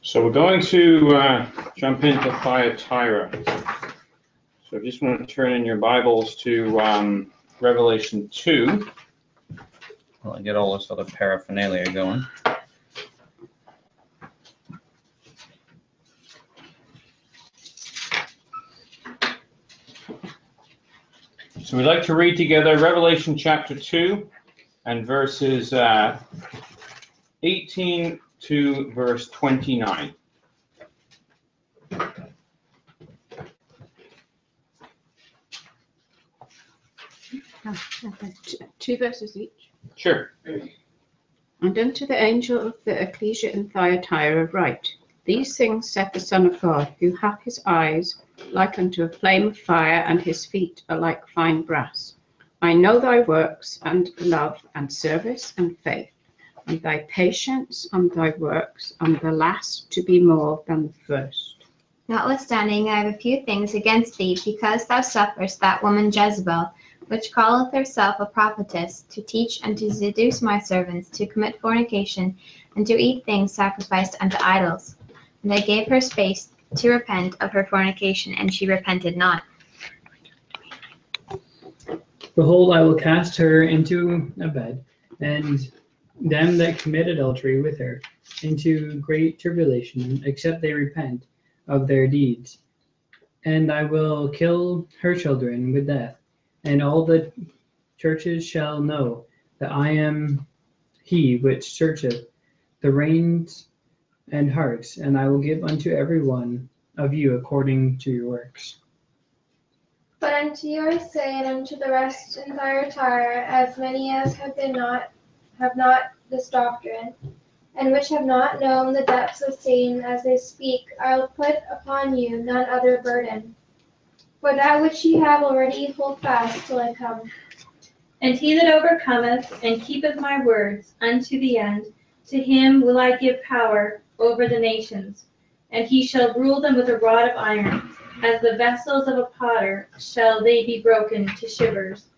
So we're going to jump into Thyatira. So I just want to turn in your Bibles to Revelation 2. While I get all this other paraphernalia going. So we'd like to read together Revelation chapter 2 and verses 18 to verse 29. Two verses each. Sure. And unto the angel of the ecclesia in Thyatira write, These things saith the Son of God, who hath his eyes like unto a flame of fire, and his feet are like fine brass. I know thy works, and love, and service, and faith, and thy patience, and thy works, and the last to be more than the first. Notwithstanding, I have a few things against thee, because thou sufferest that woman Jezebel, which calleth herself a prophetess, to teach and to seduce my servants to commit fornication, and to eat things sacrificed unto idols. And I gave her space to repent of her fornication, and she repented not. Behold, I will cast her into a bed, and them that commit adultery with her into great tribulation, except they repent of their deeds. And I will kill her children with death, and all the churches shall know that I am he which searcheth the reins and hearts, and I will give unto every one of you according to your works. But unto you I say, and unto the rest in Thyatira, as many as have not this doctrine, and which have not known the depths of Satan as they speak, I will put upon you none other burden. For that which ye have already hold fast till I come. And he that overcometh and keepeth my words unto the end, to him will I give power over the nations, and he shall rule them with a rod of iron. As the vessels of a potter shall they be broken to shivers,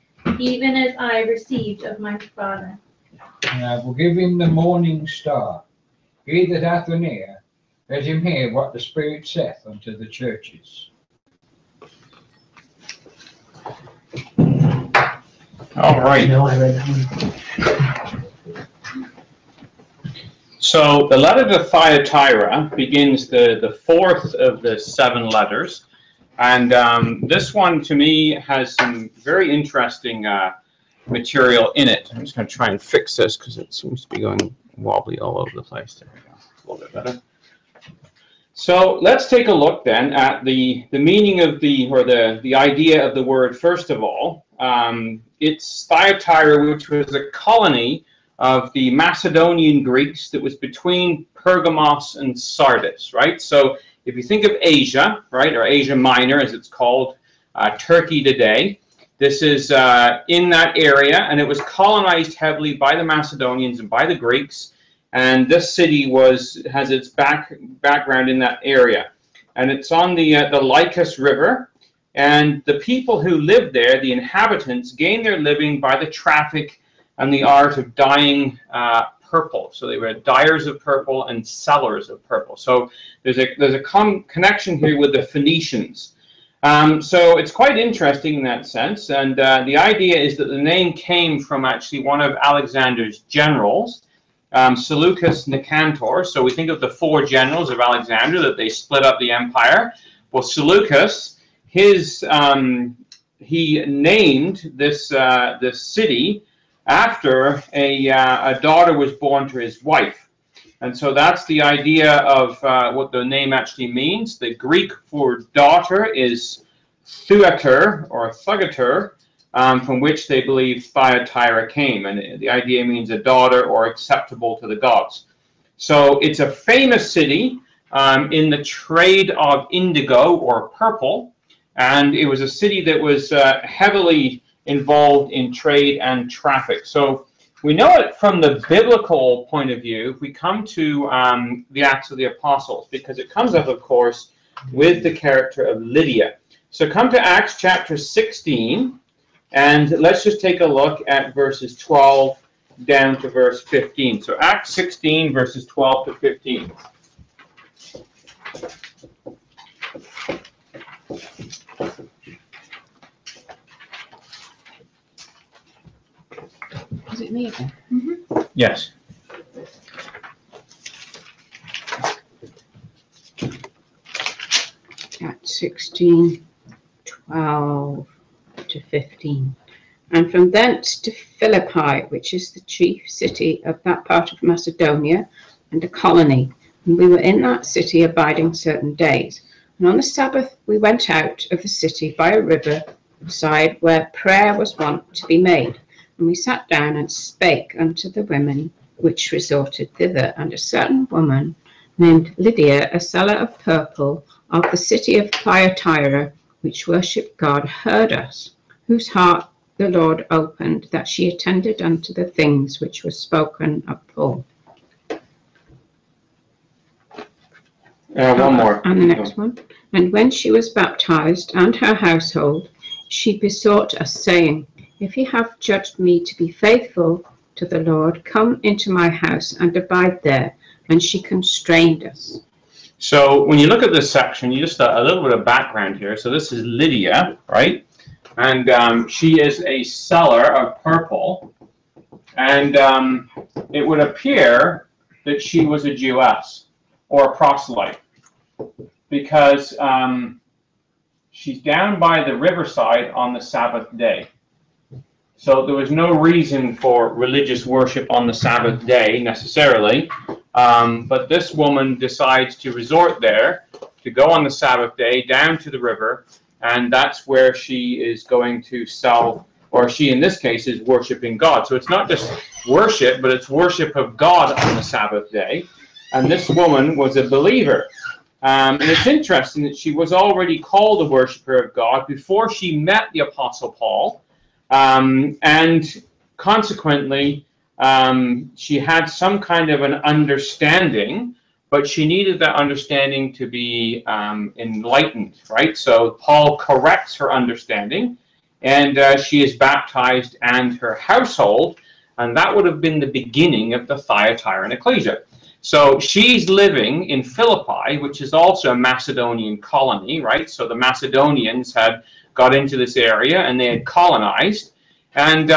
even as I received of my Father. And I will give him the morning star. He that hath an ear, let him hear what the Spirit saith unto the churches. All right. No, I read that one. So the letter to Thyatira begins the fourth of the 7 letters. And this one, to me, has some very interesting material in it. I'm just going to try and fix this because it seems to be going wobbly all over the place. There we go. A little bit better. So let's take a look then at the meaning of the idea of the word. First of all, it's Thyatira, which was a colony of the Macedonian Greeks that was between Pergamos and Sardis, right? So if you think of Asia, right, or Asia Minor as it's called, Turkey today, this is in that area, and it was colonized heavily by the Macedonians and by the Greeks, and this city has its background in that area. And it's on the Lycus River, and the people who lived there, the inhabitants, gained their living by the traffic and the art of dyeing purple. So they were dyers of purple and sellers of purple. So there's a connection here with the Phoenicians. So it's quite interesting in that sense. And the idea is that the name came from actually one of Alexander's generals, Seleucus Nicanor. So we think of the 4 generals of Alexander, that they split up the empire. Well, Seleucus, he named this city after a daughter was born to his wife. And so that's the idea of what the name actually means. The Greek for daughter is Thyatira, or Thugater, from which they believe Thyatira came. And the idea means a daughter or acceptable to the gods. So it's a famous city in the trade of indigo or purple. And it was a city that was heavily involved in trade and traffic. So we know it from the biblical point of view if we come to the Acts of the Apostles, because it comes up, of course, with the character of Lydia. So come to Acts chapter 16, and let's just take a look at verses 12 down to verse 15. So Acts 16, verses 12 to 15. Is it me again? Yes. At 16:12 to 15. And from thence to Philippi, which is the chief city of that part of Macedonia, and a colony. And we were in that city abiding certain days. And on the Sabbath we went out of the city by a river side where prayer was wont to be made. And we sat down and spake unto the women which resorted thither. And a certain woman named Lydia, a seller of purple of the city of Thyatira, which worshipped God, heard us, whose heart the Lord opened, that she attended unto the things which were spoken of Paul. One more. And the next one. And when she was baptized, and her household, she besought us, saying, If ye have judged me to be faithful to the Lord, come into my house and abide there. And she constrained us. So when you look at this section, you just a little bit of background here. So this is Lydia, right? And she is a seller of purple. And it would appear that she was a Jewess or a proselyte, because she's down by the riverside on the Sabbath day. So there was no reason for religious worship on the Sabbath day necessarily, but this woman decides to resort there, to go on the Sabbath day down to the river, and that's where she is going to sell, or she in this case is worshiping God. So it's not just worship, but it's worship of God on the Sabbath day. And this woman was a believer. And it's interesting that she was already called a worshiper of God before she met the Apostle Paul. And consequently, she had some kind of an understanding, but she needed that understanding to be enlightened, right? So Paul corrects her understanding, and she is baptized and her household, and that would have been the beginning of the Thyatiran ecclesia. So she's living in Philippi, which is also a Macedonian colony, right? So the Macedonians had got into this area and they had colonized. And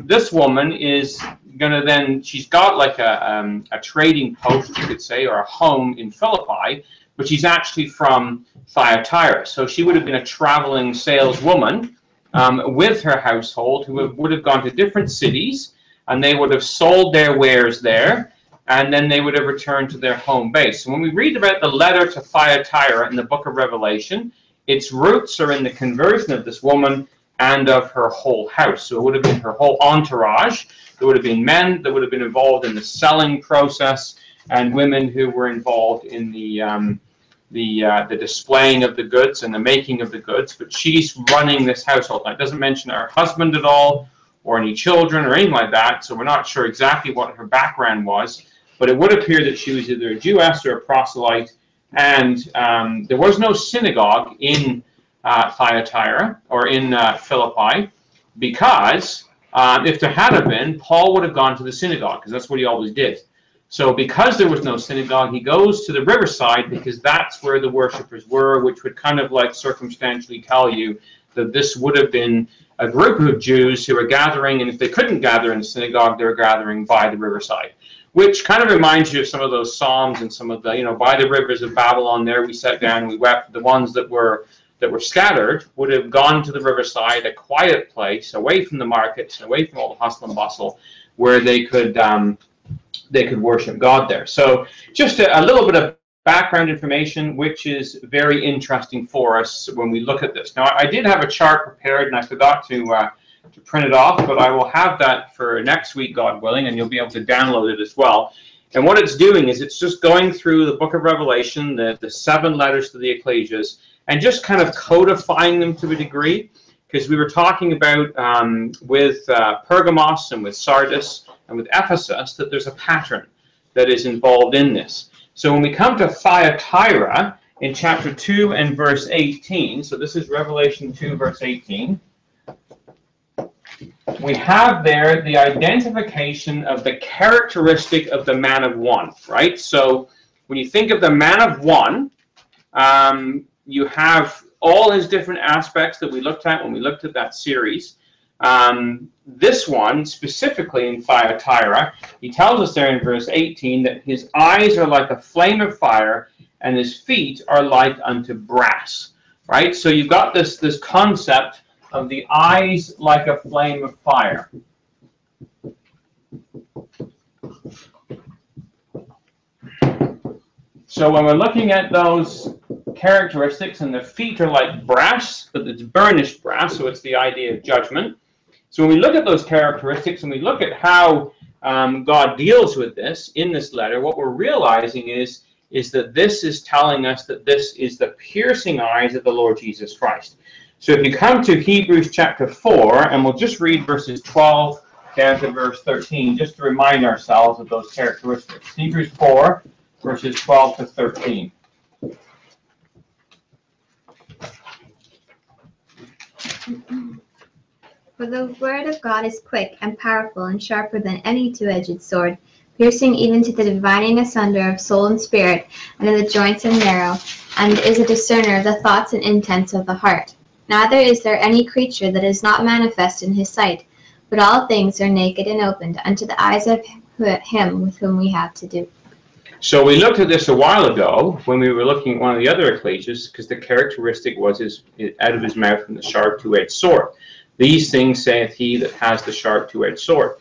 this woman is going to then, she's got like a trading post, you could say, or a home in Philippi, but she's actually from Thyatira. So she would have been a traveling saleswoman with her household, who would have gone to different cities, and they would have sold their wares there, and then they would have returned to their home base. So when we read about the letter to Thyatira in the book of Revelation, its roots are in the conversion of this woman and of her whole house. So it would have been her whole entourage. There would have been men that would have been involved in the selling process, and women who were involved in the displaying of the goods and the making of the goods. But she's running this household. Now, it doesn't mention her husband at all, or any children, or anything like that. So we're not sure exactly what her background was. But it would appear that she was either a Jewess or a proselyte. And there was no synagogue in Thyatira or in Philippi, because if there had been, Paul would have gone to the synagogue, because that's what he always did. So because there was no synagogue, he goes to the riverside, because that's where the worshippers were, which would kind of like circumstantially tell you that this would have been a group of Jews who were gathering, and if they couldn't gather in the synagogue, they were gathering by the riverside, which kind of reminds you of some of those Psalms and some of the, you know, by the rivers of Babylon, there we sat down and we wept. The ones that were scattered would have gone to the riverside, a quiet place, away from the markets, away from all the hustle and bustle, where they could worship God there. So just a little bit of background information, which is very interesting for us when we look at this. Now, I did have a chart prepared, and I forgot to print it off, but I will have that for next week, God willing, and you'll be able to download it as well. And what it's doing is it's just going through the book of Revelation, the 7 letters to the ecclesias, and just kind of codifying them to a degree, because we were talking about with Pergamos and with Sardis and with Ephesus that there's a pattern that is involved in this. So when we come to Thyatira in chapter 2 and verse 18, so this is Revelation 2 verse 18, we have there the identification of the characteristic of the man of one, right? So when you think of the man of one, you have all his different aspects that we looked at when we looked at that series. This one, specifically in Thyatira, he tells us there in verse 18 that his eyes are like a flame of fire and his feet are like unto brass. Right? So you've got this concept of the eyes like a flame of fire. So when we're looking at those characteristics, and the feet are like brass, but it's burnished brass, so it's the idea of judgment. So when we look at those characteristics and we look at how God deals with this in this letter, what we're realizing is that this is telling us that this is the piercing eyes of the Lord Jesus Christ. So if you come to Hebrews chapter 4, and we'll just read verses 12 down to verse 13, just to remind ourselves of those characteristics. Hebrews 4, verses 12 to 13. For the word of God is quick and powerful and sharper than any two-edged sword, piercing even to the dividing asunder of soul and spirit, and of the joints and marrow, and is a discerner of the thoughts and intents of the heart. Neither is there any creature that is not manifest in his sight, but all things are naked and opened unto the eyes of him with whom we have to do. So we looked at this a while ago when we were looking at one of the other ecclesias, because the characteristic was out of his mouth from the sharp two-edged sword. These things saith he that has the sharp two-edged sword.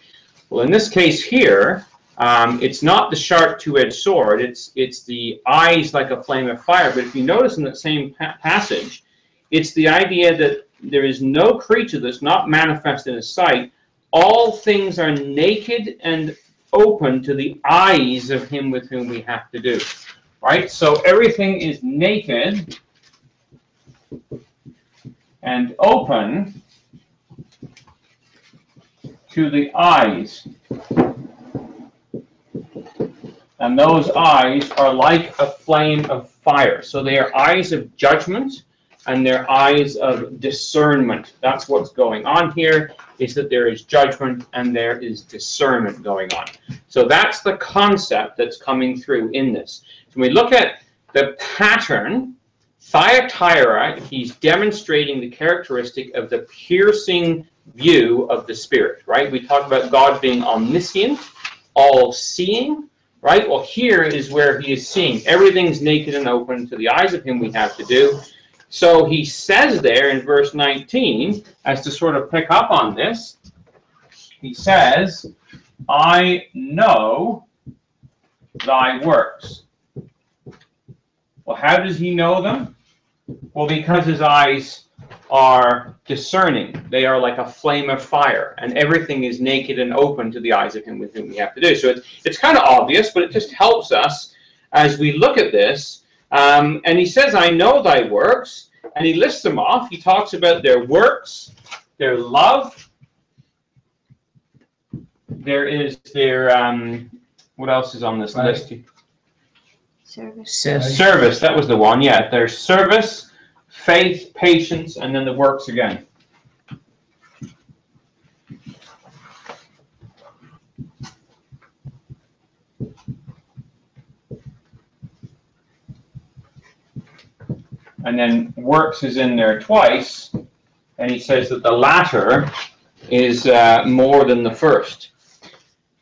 Well, in this case here, it's not the sharp two-edged sword, it's the eyes like a flame of fire. But if you notice in that same passage, it's the idea that there is no creature that's not manifest in his sight. All things are naked and open to the eyes of him with whom we have to do. Right? So everything is naked and open to the eyes. And those eyes are like a flame of fire. So they are eyes of judgment and they're eyes of discernment. That's what's going on here, is that there is judgment and there is discernment going on. So that's the concept that's coming through in this. So when we look at the pattern, Thyatira, he's demonstrating the characteristic of the piercing view of the Spirit, right? We talk about God being omniscient, all-seeing, right? Well, here is where he is seeing. Everything's naked and open to the eyes of him we have to do. So he says there in verse 19, as to sort of pick up on this, he says, I know thy works. Well, how does he know them? Well, because his eyes are discerning. They are like a flame of fire, and everything is naked and open to the eyes of him with whom we have to do. So it's kind of obvious, but it just helps us as we look at this. And he says, I know thy works, and he lists them off. He talks about their works, their love. There is their, what else is on this list? Service. Service, that was the one, yeah. There's service, faith, patience, and then the works again. And then works is in there twice, and he says that the latter is more than the first.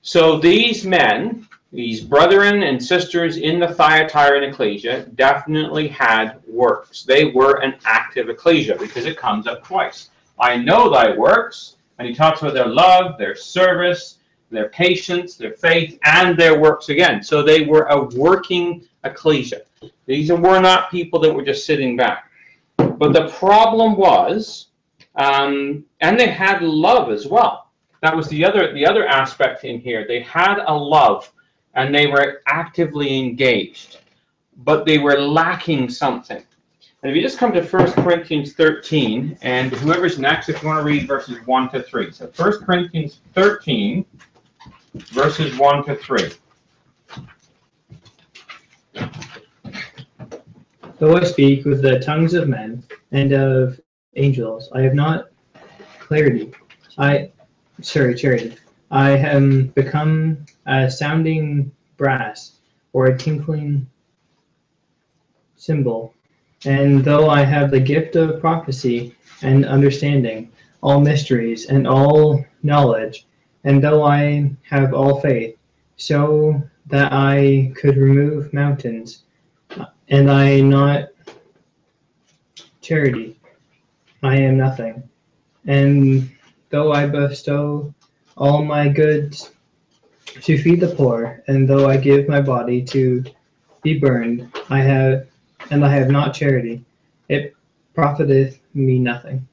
So these men, these brethren and sisters in the Thyatiran ecclesia, definitely had works. They were an active ecclesia because it comes up twice. I know thy works, and he talks about their love, their service, their patience, their faith, and their works again. So they were a working ecclesia. These were not people that were just sitting back. But the problem was, and they had love as well. That was the other aspect in here. They had a love, and they were actively engaged, but they were lacking something. And if you just come to 1 Corinthians 13, and whoever's next, if you want to read verses 1 to 3. So 1 Corinthians 13, verses 1 to 3. Though I speak with the tongues of men and of angels, I have not charity. I have become a sounding brass or a tinkling cymbal And though I have the gift of prophecy and understanding, all mysteries and all knowledge, and though I have all faith, so that I could remove mountains, and I not charity, I am nothing. And though I bestow all my goods to feed the poor, and though I give my body to be burned, I have not charity, it profiteth me nothing.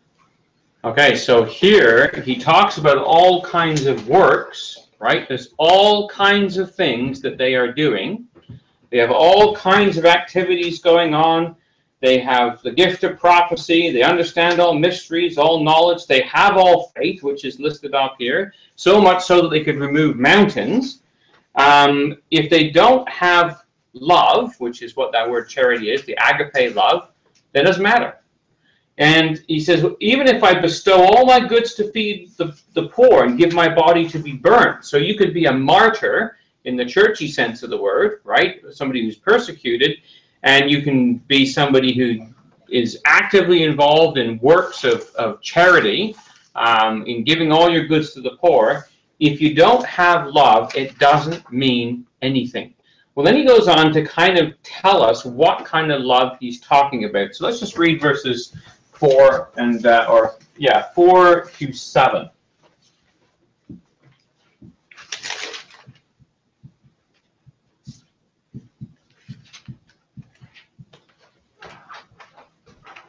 Okay, so here he talks about all kinds of works, right? There's all kinds of things that they are doing. They have all kinds of activities going on. They have the gift of prophecy. They understand all mysteries, all knowledge. They have all faith, which is listed up here, so much so that they could remove mountains. If they don't have love, which is what that word charity is, the agape love, that doesn't matter. And he says, even if I bestow all my goods to feed the poor and give my body to be burnt, so you could be a martyr in the churchy sense of the word, right? Somebody who's persecuted, and you can be somebody who is actively involved in works of charity, in giving all your goods to the poor. If you don't have love, it doesn't mean anything. Well, then he goes on to kind of tell us what kind of love he's talking about. So let's just read verses 4 and 4 to 7.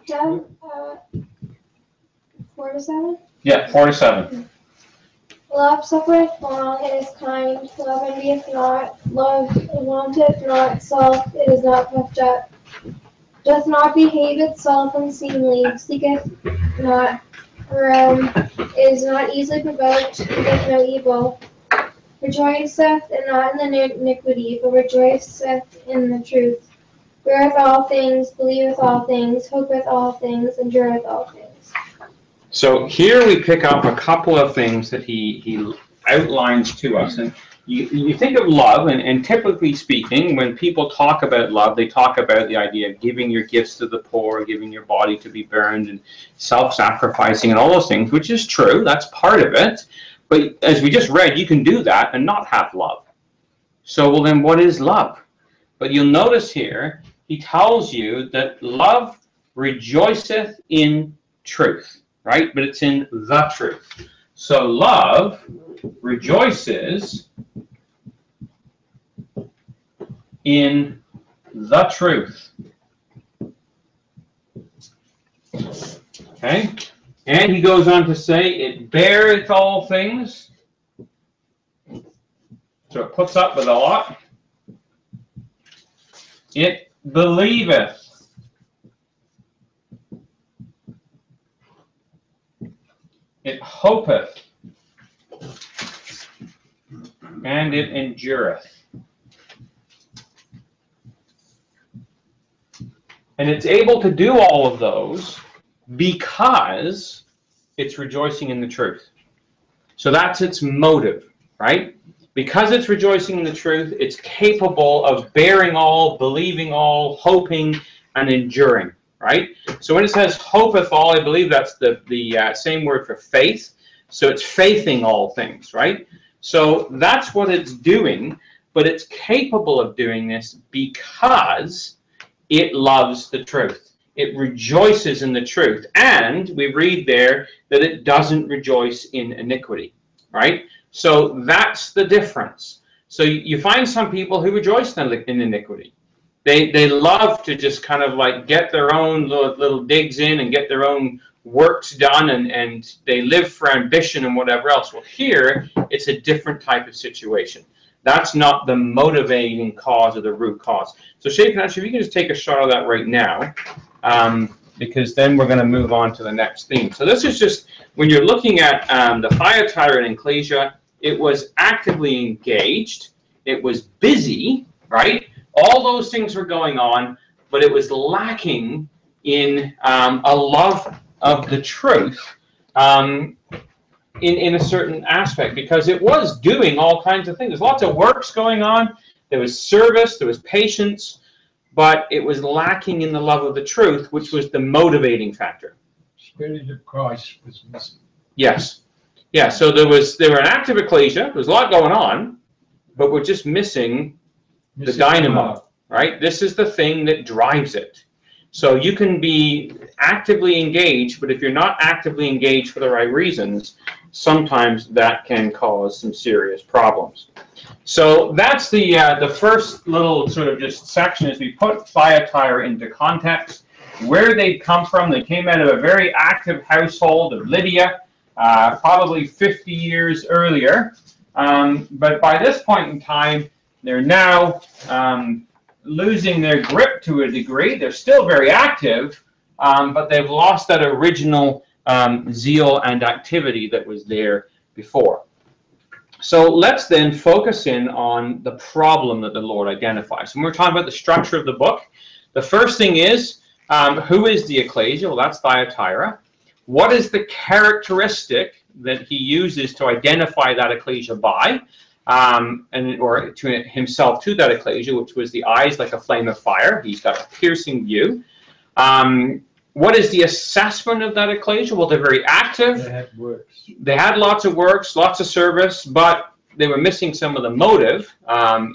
Yeah, 4 to 7? Yeah, 4 to 7. Love suffereth long, it is kind. Love envieth not. Love vaunteth not itself. It is not puffed up. Doth not behave itself unseemly. Seeketh not her own. Is not easily provoked. Doeth no evil. Rejoiceth not in the iniquity, but rejoiceth in the truth. Beareth all things, believeth all things, hopeth all things, endureth all things. So here we pick up a couple of things that he outlines to us. And you think of love, and typically speaking, when people talk about love, they talk about the idea of giving your gifts to the poor, giving your body to be burned, and self-sacrificing, and all those things, which is true. That's part of it. But as we just read, you can do that and not have love. So, well, then what is love? But you'll notice here, he tells you that love rejoiceth in truth, right? But it's in the truth. So love rejoices in the truth. Okay? And he goes on to say, it beareth all things. So it puts up with a lot. It believeth. It hopeth. And it endureth. And it's able to do all of those because it's rejoicing in the truth. So that's its motive, right? Because it's rejoicing in the truth, it's capable of bearing all, believing all, hoping, and enduring, right? So when it says hopeth all, I believe that's the same word for faith. So it's faithing all things, right? So that's what it's doing, but it's capable of doing this because it loves the truth. It rejoices in the truth. And we read there that it doesn't rejoice in iniquity, right? So that's the difference. So you find some people who rejoice in iniquity. They love to just kind of like get their own little digs in and get their own works done, and they live for ambition and whatever else. Well, here, it's a different type of situation. That's not the motivating cause or the root cause. So, Shape, actually, if you can just take a shot of that right now, because then we're going to move on to the next theme. So this is just, when you're looking at the Thyatira and Ecclesia, it was actively engaged. It was busy, right? All those things were going on, but it was lacking in a love of the truth in a certain aspect, because it was doing all kinds of things. There's lots of works going on. There was service. There was patience. but it was lacking in the love of the truth, which was the motivating factor. Spirit of Christ was missing. Yes. Yeah, so they were an active ecclesia, there was a lot going on, but we're just missing the dynamo, right? This is the thing that drives it. So you can be actively engaged, but if you're not actively engaged for the right reasons, sometimes that can cause some serious problems. So that's the first little sort of just section as we put Thyatira into context. Where they'd come from, they came out of a very active household of Lydia, probably 50 years earlier. But by this point in time, they're now losing their grip to a degree. They're still very active, but they've lost that original zeal and activity that was there before. So let's then focus in on the problem that the Lord identifies. When we're talking about the structure of the book, the first thing is, who is the ecclesia? Well, that's Thyatira. What is the characteristic that he uses to identify that ecclesia by, or to himself to that ecclesia, which was the eyes like a flame of fire? He's got a piercing view. What is the assessment of that ecclesia? Well, they're very active. They had works. They had lots of works, lots of service, but they were missing some of the motive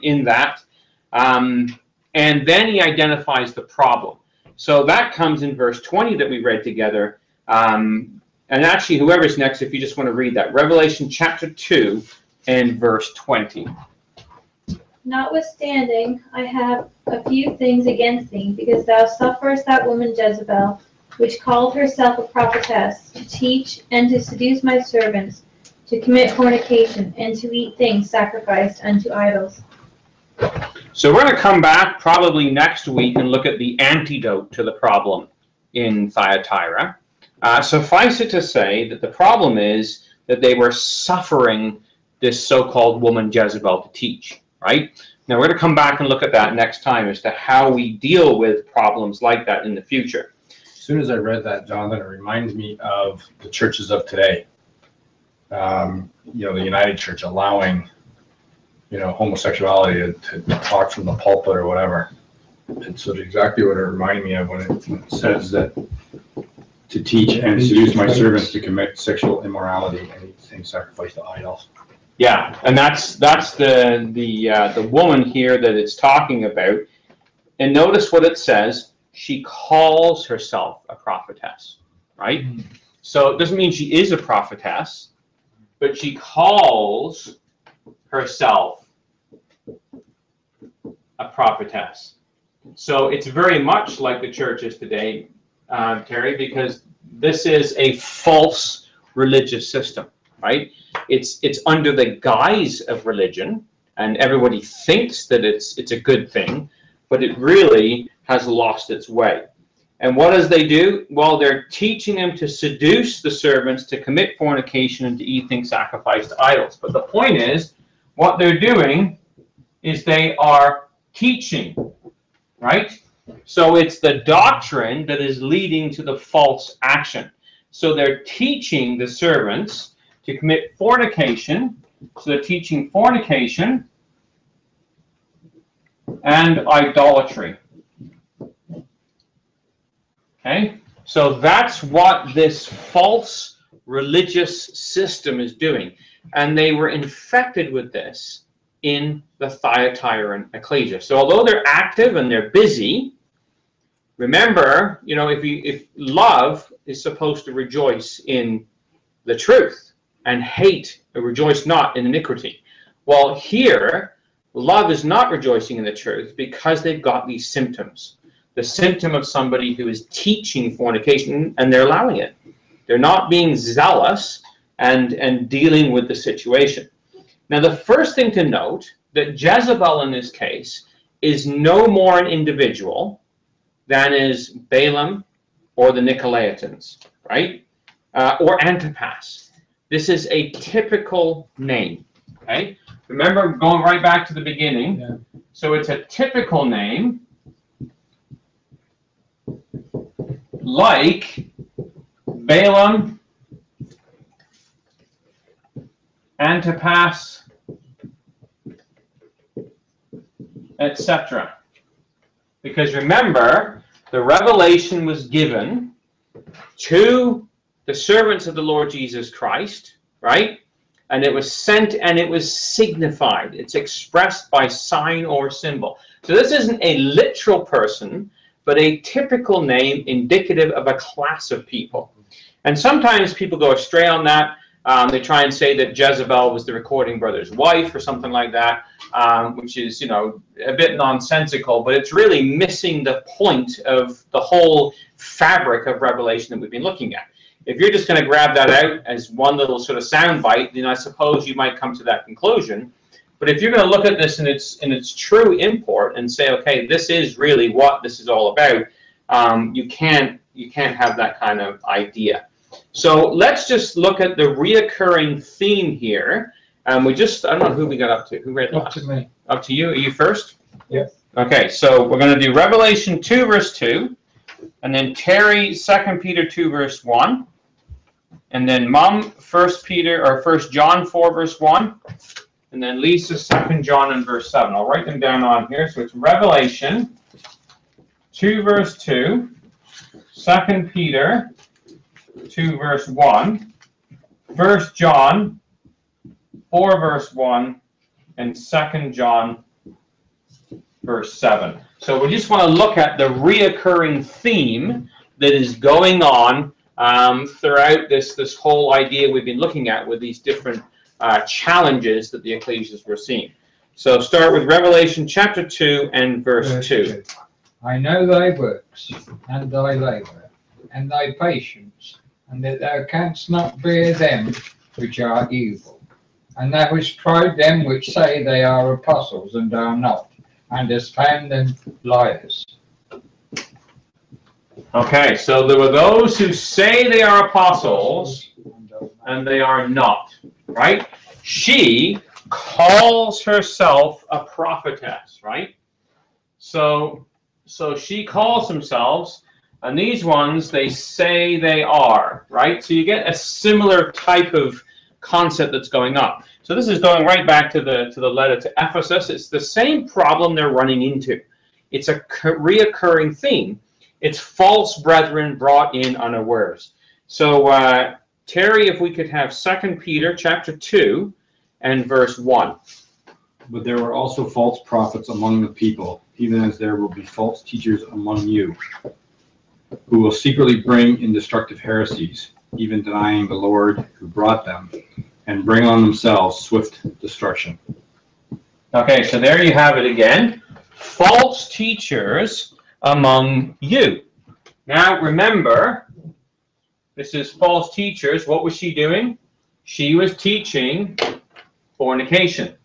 in that. And then he identifies the problem. So that comes in verse 20 that we read together. And actually, whoever's next, if you just want to read that. Revelation chapter 2 and verse 20. Notwithstanding, I have a few things against thee, because thou sufferest that woman Jezebel, which called herself a prophetess, to teach and to seduce my servants, to commit fornication, and to eat things sacrificed unto idols. So we're going to come back probably next week and look at the antidote to the problem in Thyatira. Suffice it to say that the problem is that they were suffering this so-called woman Jezebel to teach, right? Now we're going to come back and look at that next time as to how we deal with problems like that in the future. As soon as I read that, Jonathan, it reminds me of the churches of today. The United Church allowing, homosexuality to talk from the pulpit or whatever. It's exactly what it reminded me of when it says that to teach and seduce my servants to commit sexual immorality and eat things sacrificed to idols. Yeah, and that's the woman here that it's talking about. And notice what it says. She calls herself a prophetess, right? Mm-hmm. So it doesn't mean she is a prophetess, but she calls herself a prophetess. So it's very much like the churches today, Terry, because this is a false religious system, right? It's under the guise of religion, and everybody thinks that it's a good thing, but it really has lost its way. And what does they do? Well, they're teaching them to seduce the servants to commit fornication and to eat things sacrificed to idols. But the point is, what they're doing is they are teaching, right? So it's the doctrine that is leading to the false action. So they're teaching the servants to commit fornication. So they're teaching fornication and idolatry. Okay, so that's what this false religious system is doing. And they were infected with this in the Thyatiran ecclesia. So although they're active and they're busy, remember, if love is supposed to rejoice in the truth and hate or rejoice not in iniquity. Well, here, love is not rejoicing in the truth because they've got these symptoms. The symptom of somebody who is teaching fornication, and they're allowing it. They're not being zealous and dealing with the situation. Now, the first thing to note, that Jezebel in this case is no more an individual than is Balaam or the Nicolaitans, right? Or Antipas. This is a typical name, okay? Remember, going right back to the beginning. Yeah. So it's a typical name, like Balaam, Antipas, etc. Because remember, the revelation was given to the servants of the Lord Jesus Christ, right? And it was sent and it was signified. It's expressed by sign or symbol. So this isn't a literal person, but a typical name indicative of a class of people. And sometimes people go astray on that. They try and say that Jezebel was the recording brother's wife or something like that, which is, you know, a bit nonsensical, but it's really missing the point of the whole fabric of Revelation that we've been looking at. If you're just going to grab that out as one little sort of soundbite, then I suppose you might come to that conclusion. But if you're going to look at this in its true import and say, okay, this is really what this is all about, you can't have that kind of idea. So let's just look at the reoccurring theme here. I don't know who we got up to. Who read last? Up to me. Up to you. Are you first? Yep. Okay, so we're going to do Revelation 2, verse 2, and then Terry, 2 Peter 2, verse 1, and then Mom, 1 John 4, verse 1, and then Lisa, 2 John, and verse 7. I'll write them down on here. So it's Revelation 2, verse 2, 2 Peter 2, verse 1, 1 John 4, verse 1, and 2 John, verse 7. So we just want to look at the reoccurring theme that is going on throughout this whole idea we've been looking at with these different challenges that the ecclesias were seeing. So start with Revelation chapter 2 and verse 2. I know thy works, and thy labour, and thy patience, and that thou canst not bear them which are evil. And thou hast tried them which say they are apostles, and are not, and hast found them liars. Okay, so there were those who say they are apostles, and they are not, right? She calls herself a prophetess, right? So she calls themselves, and these ones, they say they are, right? So you get a similar type of concept that's going on. So this is going right back to the letter to Ephesus. It's the same problem they're running into. It's a reoccurring theme. It's false brethren brought in unawares. So Terry, if we could have 2 Peter chapter 2 and verse 1. But there were also false prophets among the people, even as there will be false teachers among you, who will secretly bring in destructive heresies, even denying the Lord who brought them, and bring on themselves swift destruction. Okay, so there you have it again. False teachers among you. Now remember, this is false teachers. What was she doing? She was teaching fornication,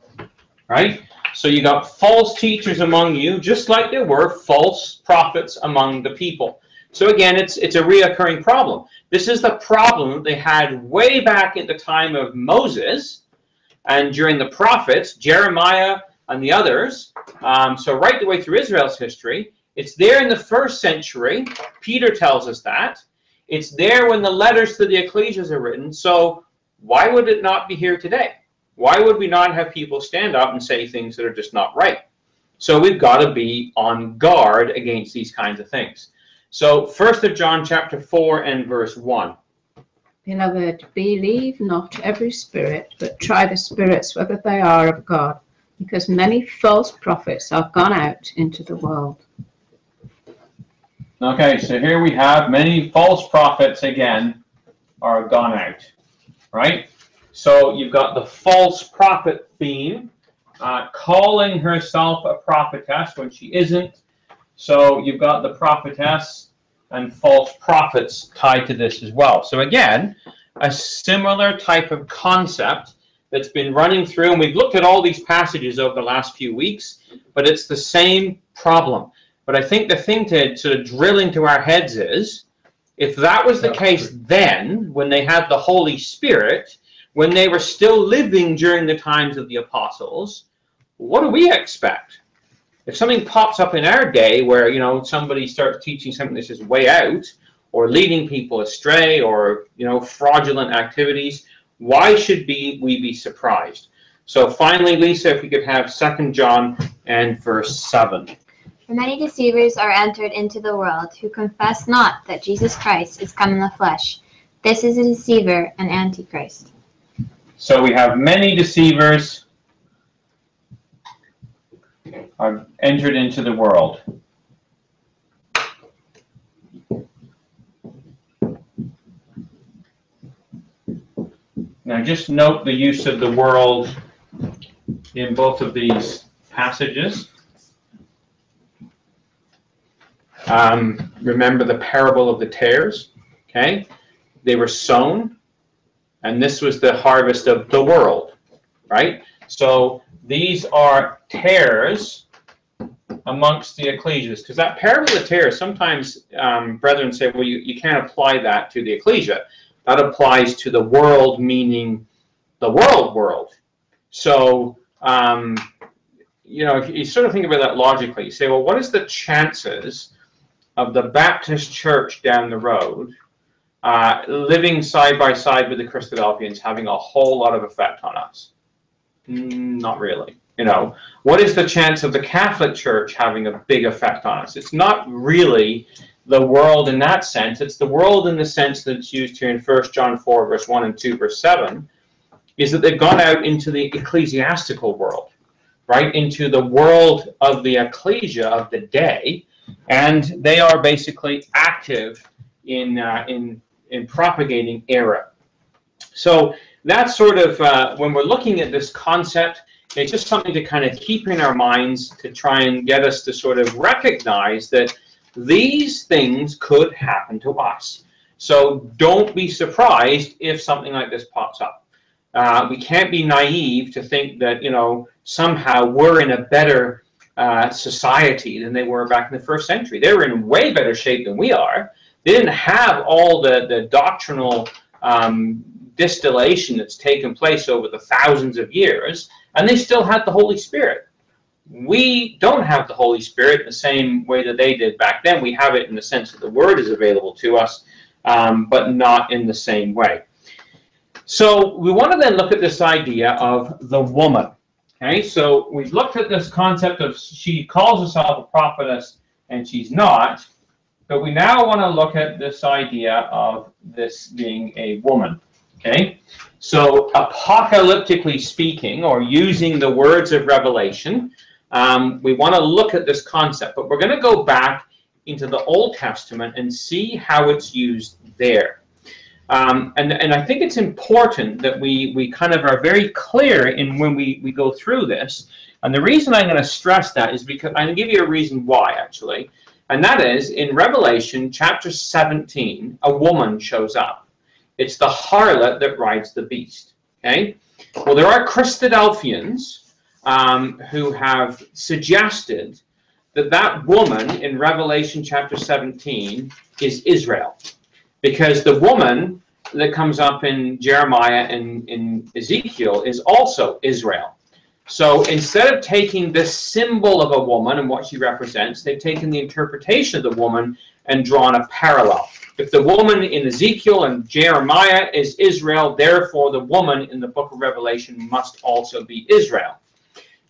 right? So you got false teachers among you, just like there were false prophets among the people. So again, it's a reoccurring problem. This is the problem they had way back at the time of Moses and during the prophets, Jeremiah and the others. So right the way through Israel's history. It's there in the first century. Peter tells us that. It's there when the letters to the ecclesias are written. So why would it not be here today? Why would we not have people stand up and say things that are just not right? So we've got to be on guard against these kinds of things. So 1 John chapter 4 and verse 1. Beloved, believe not every spirit, but try the spirits whether they are of God, because many false prophets are gone out into the world. Okay, so here we have many false prophets again are gone out, right? So you've got the false prophet theme, calling herself a prophetess when she isn't. So you've got the prophetess and false prophets tied to this as well. So again, a similar type of concept that's been running through, and we've looked at all these passages over the last few weeks, but it's the same problem. But I think the thing to sort of drill into our heads is, if that was the case then, when they had the Holy Spirit, when they were still living during the times of the apostles, what do we expect? If something pops up in our day where, you know, somebody starts teaching something that's just way out, or leading people astray, or, you know, fraudulent activities, why should we be surprised? So finally, Lisa, if we could have 2 John and verse 7. For many deceivers are entered into the world, who confess not that Jesus Christ is come in the flesh. This is a deceiver and antichrist. So we have many deceivers are entered into the world. Now just note the use of the world in both of these passages. Remember the parable of the tares, okay? They were sown, and this was the harvest of the world, right? So these are tares amongst the ecclesias, because that parable of the tares, sometimes brethren say, well, you can't apply that to the ecclesia. That applies to the world, meaning the world. So, you know, if you sort of think about that logically, you say, well, what is the chances of the Baptist church down the road living side by side with the Christadelphians having a whole lot of effect on us? Not really. You know, what is the chance of the Catholic Church having a big effect on us? It's not really the world in that sense. It's the world in the sense that it's used here in 1 John 4, verse 1 and 2, verse 7, is that they've gone out into the ecclesiastical world, right? Into the world of the ecclesia of the day, and they are basically active in propagating error. So that's sort of, when we're looking at this concept, it's just something to kind of keep in our minds to try and get us to sort of recognize that these things could happen to us. So don't be surprised if something like this pops up. We can't be naive to think that, you know, somehow we're in a better society than they were back in the first century. They were in way better shape than we are. They didn't have all the doctrinal distillation that's taken place over the thousands of years, and they still had the Holy Spirit. We don't have the Holy Spirit in the same way that they did back then. We have it in the sense that the Word is available to us, but not in the same way. So we want to then look at this idea of the woman. Okay, so we've looked at this concept of she calls herself a prophetess and she's not, but we now want to look at this idea of this being a woman. Okay, so apocalyptically speaking, or using the words of Revelation, we want to look at this concept, but we're going to go back into the Old Testament and see how it's used there. And I think it's important that we kind of are very clear in when we go through this. And the reason I'm going to stress that is because I'm going to give you a reason why, actually. And that is, in Revelation chapter 17, a woman shows up. It's the harlot that rides the beast. Okay? Well, there are Christadelphians who have suggested that that woman in Revelation chapter 17 is Israel. Because the woman that comes up in Jeremiah and in Ezekiel is also Israel. So instead of taking this symbol of a woman and what she represents, they've taken the interpretation of the woman and drawn a parallel. If the woman in Ezekiel and Jeremiah is Israel, therefore the woman in the book of Revelation must also be Israel.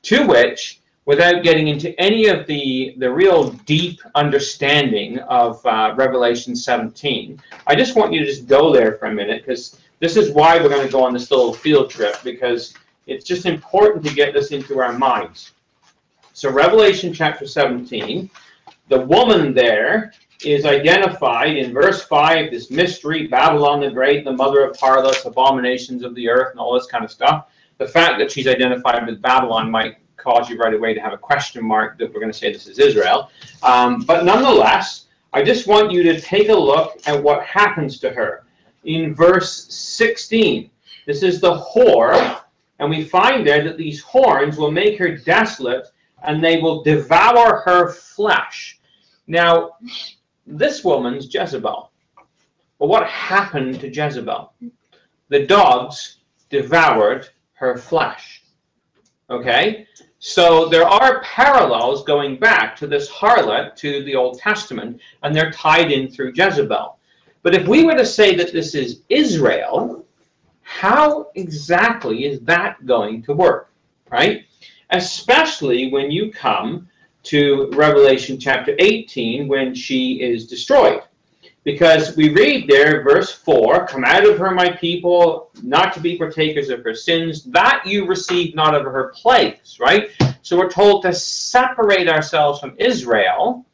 To which, without getting into any of the real deep understanding of Revelation 17, I just want you to just go there for a minute, because this is why we're going to go on this little field trip, because it's just important to get this into our minds. So Revelation chapter 17, the woman there is identified in verse 5, this mystery, Babylon the Great, the mother of harlots, abominations of the earth, and all this kind of stuff. The fact that she's identified with Babylon might cause you right away to have a question mark that we're going to say this is Israel. But nonetheless, I just want you to take a look at what happens to her. In verse 16, this is the whore, and we find there that these horns will make her desolate, and they will devour her flesh. Now, this woman's Jezebel. Well, what happened to Jezebel? The dogs devoured her flesh. Okay? So there are parallels going back to this harlot to the Old Testament, and they're tied in through Jezebel. But if we were to say that this is Israel, how exactly is that going to work, right? Especially when you come to Revelation chapter 18 when she is destroyed. Because we read there, verse 4, come out of her, my people, not to be partakers of her sins, that you receive not of her plagues, right? So we're told to separate ourselves from Israel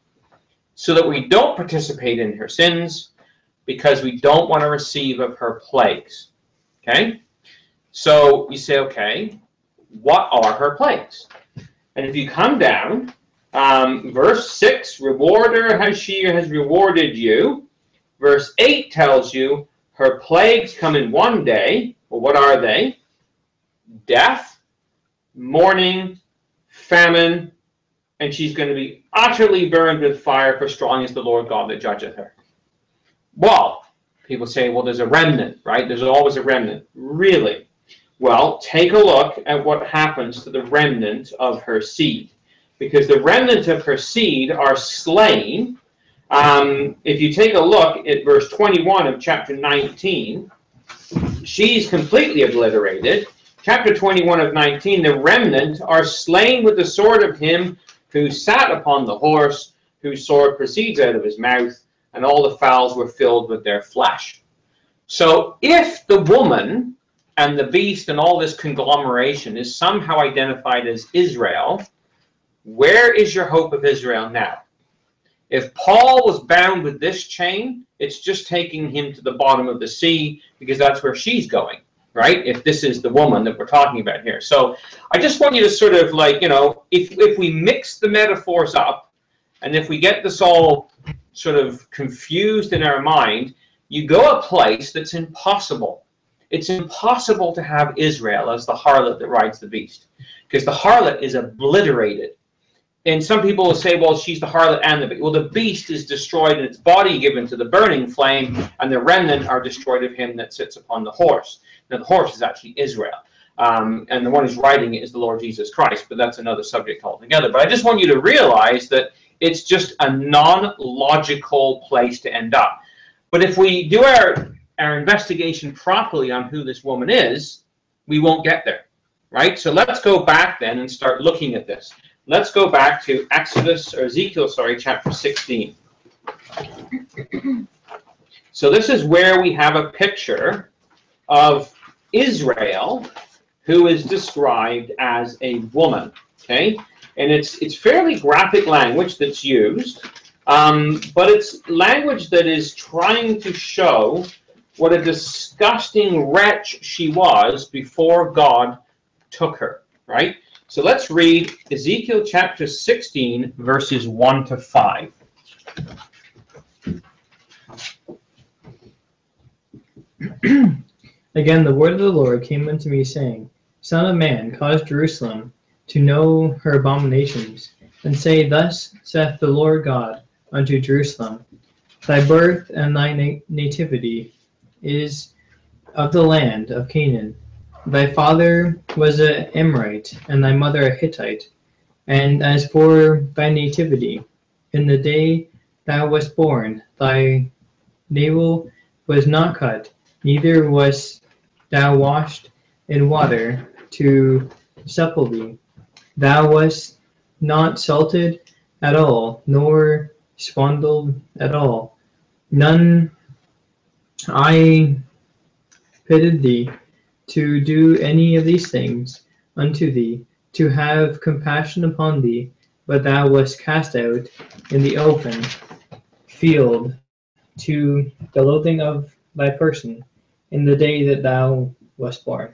so that we don't participate in her sins because we don't want to receive of her plagues, okay? So you say, okay, what are her plagues? And if you come down, verse 6, rewarder has she has rewarded you. Verse 8 tells you her plagues come in one day. Well, what are they? Death, mourning, famine, and she's going to be utterly burned with fire, for strong is the Lord God that judgeth her. Well, people say, well, there's a remnant, right? There's always a remnant. Really? Well, take a look at what happens to the remnant of her seed. Because the remnant of her seed are slain. If you take a look at verse 21 of chapter 19, she's completely obliterated. Chapter 21 of 19, the remnant are slain with the sword of him who sat upon the horse, whose sword proceeds out of his mouth, and all the fowls were filled with their flesh. So if the woman and the beast and all this conglomeration is somehow identified as Israel, where is your hope of Israel now? If Paul was bound with this chain, it's just taking him to the bottom of the sea because that's where she's going, right? If this is the woman that we're talking about here. So I just want you to sort of like, you know, if we mix the metaphors up and if we get this all sort of confused in our mind, you go a place that's impossible. It's impossible to have Israel as the harlot that rides the beast because the harlot is obliterated. And some people will say, well, she's the harlot and the beast. Well, the beast is destroyed and its body given to the burning flame, and the remnant are destroyed of him that sits upon the horse. Now, the horse is actually Israel. And the one who's riding it is the Lord Jesus Christ, but that's another subject altogether. But I just want you to realize that it's just a non-logical place to end up. But if we do our investigation properly on who this woman is, we won't get there, right? So let's go back then and start looking at this. Let's go back to Ezekiel, chapter 16. So this is where we have a picture of Israel, who is described as a woman, okay? And it's fairly graphic language that's used, but it's language that is trying to show what a disgusting wretch she was before God took her, right? So let's read Ezekiel chapter 16, verses 1 to 5. Again, the word of the Lord came unto me, saying, Son of man, cause Jerusalem to know her abominations, and say, Thus saith the Lord God unto Jerusalem, Thy birth and thy nativity is of the land of Canaan. Thy father was an Amorite, and thy mother a Hittite. And as for thy nativity, in the day thou wast born, thy navel was not cut, neither wast thou washed in water to supple thee. Thou wast not salted at all, nor spondled at all. None I pitied thee to do any of these things unto thee, to have compassion upon thee, but thou wast cast out in the open field to the loathing of thy person in the day that thou wast born.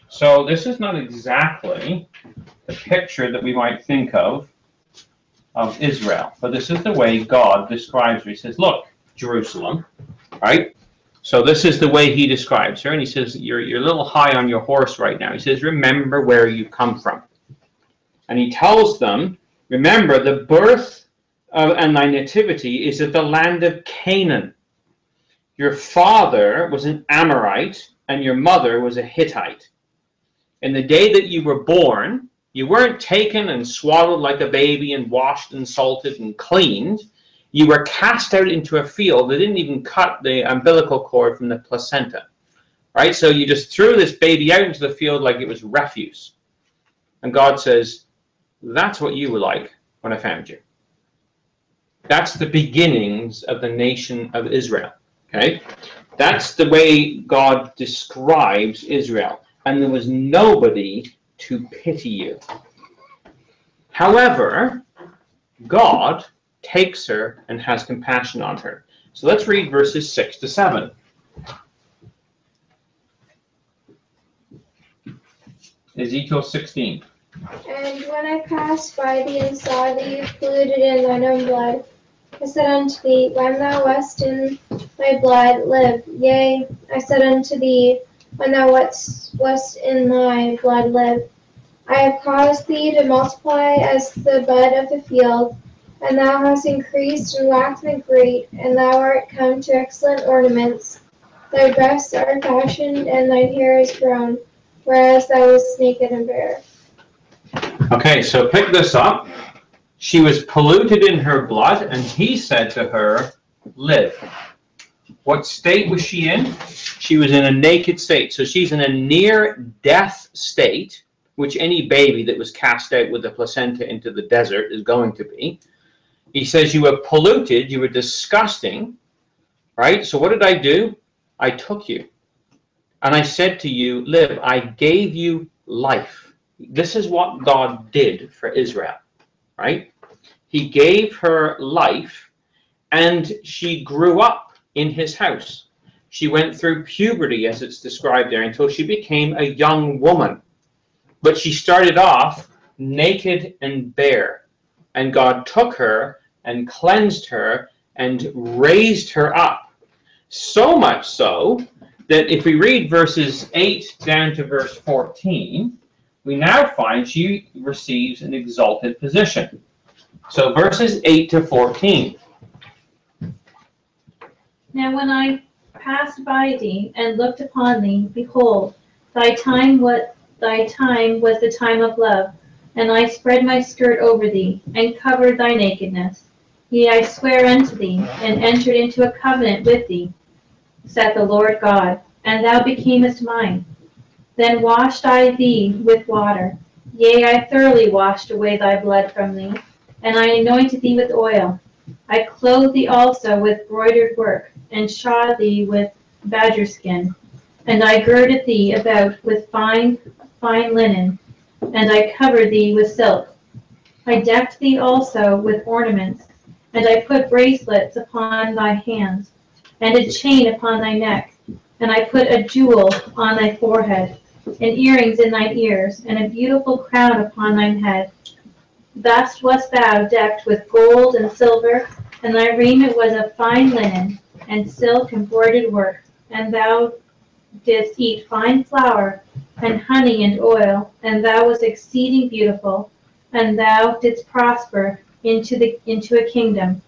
So this is not exactly the picture that we might think of Israel, but this is the way God describes her. He says, look, Jerusalem, right? So this is the way he describes her, and he says, you're a little high on your horse right now. He says, remember where you come from. And he tells them, remember, the birth and thy nativity is of the land of Canaan. Your father was an Amorite, and your mother was a Hittite. In the day that you were born, you weren't taken and swaddled like a baby and washed and salted and cleaned. You were cast out into a field. They didn't even cut the umbilical cord from the placenta, right? So you just threw this baby out into the field like it was refuse. And God says, That's what you were like when I found you. That's the beginnings of the nation of Israel. Okay? That's the way God describes Israel. And there was nobody to pity you. However, God takes her and has compassion on her. So let's read verses 6 to 7. Ezekiel 16. And when I passed by thee and saw thee polluted in thine own blood, I said unto thee, when thou wast in thy blood, live. Yea, I said unto thee, when thou wast in thy blood, live. I have caused thee to multiply as the bud of the field, and thou hast increased and waxen great, and thou art come to excellent ornaments. Thy breasts are fashioned, and thine hair is grown, whereas thou wast naked and bare. Okay, so pick this up. She was polluted in her blood, and he said to her, live. What state was she in? She was in a naked state. So she's in a near-death state, which any baby that was cast out with the placenta into the desert is going to be. He says you were polluted, you were disgusting, right? So what did I do? I took you. And I said to you, live. I gave you life. This is what God did for Israel, right? He gave her life, and she grew up in his house. She went through puberty, as it's described there, until she became a young woman. But she started off naked and bare. And God took her and cleansed her and raised her up. So much so that if we read verses 8 down to verse 14, we now find she receives an exalted position. So verses 8 to 14. Now when I passed by thee and looked upon thee, behold, thy time was the time of love, and I spread my skirt over thee, and covered thy nakedness. Yea, I swear unto thee, and entered into a covenant with thee, saith the Lord God, and thou becamest mine. Then washed I thee with water. Yea, I thoroughly washed away thy blood from thee, and I anointed thee with oil. I clothed thee also with broidered work, and shod thee with badger skin. And I girded thee about with fine linen, and I covered thee with silk. I decked thee also with ornaments, and I put bracelets upon thy hands, and a chain upon thy neck, and I put a jewel on thy forehead, and earrings in thine ears, and a beautiful crown upon thine head. Thus wast thou decked with gold and silver, and thy raiment was of fine linen, and silk and broidered work, and thou didst eat fine flour, and honey and oil, and thou wast exceeding beautiful, and thou didst prosper into a kingdom,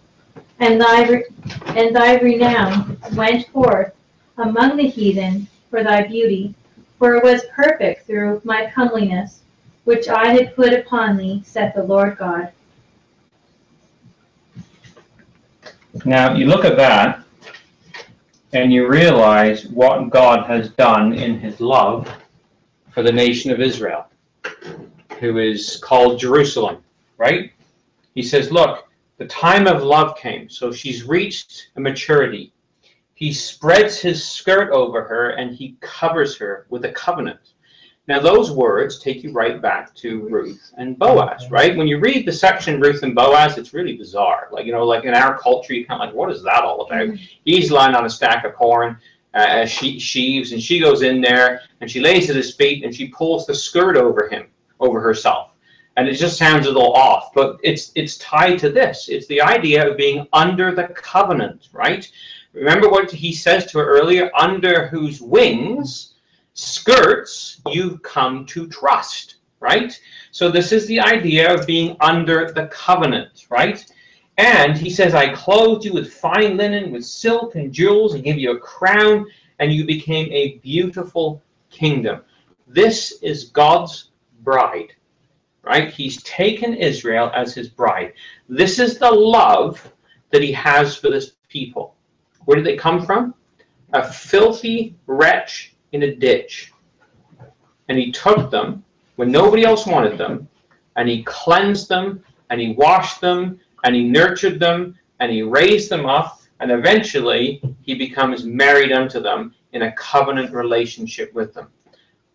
and thy renown went forth among the heathen for thy beauty, for it was perfect through my comeliness, which I had put upon thee, saith the Lord God. Now you look at that, and you realize what God has done in his love for the nation of Israel, who is called Jerusalem, right? He says, look, the time of love came, so she's reached a maturity. He spreads his skirt over her, and he covers her with a covenant. Now, those words take you right back to Ruth and Boaz, right? When you read the section Ruth and Boaz, it's really bizarre. Like, like in our culture, you're kind of like, what is that all about? He's lying on a stack of corn, sheaves, and she goes in there, and she lays at his feet, and she pulls the skirt over herself. And it just sounds a little off, but it's tied to this. It's the idea of being under the covenant, right? Remember what he says to her earlier, under whose wings, skirts, you've come to trust, right? So this is the idea of being under the covenant, right? And he says, I clothed you with fine linen, with silk and jewels, and gave you a crown, and you became a beautiful kingdom. This is God's bride, right? He's taken Israel as his bride. This is the love that he has for this people. Where did they come from? A filthy wretch in a ditch. And he took them when nobody else wanted them, and he cleansed them, and he washed them, and he nurtured them, and he raised them up, and eventually he becomes married unto them in a covenant relationship with them.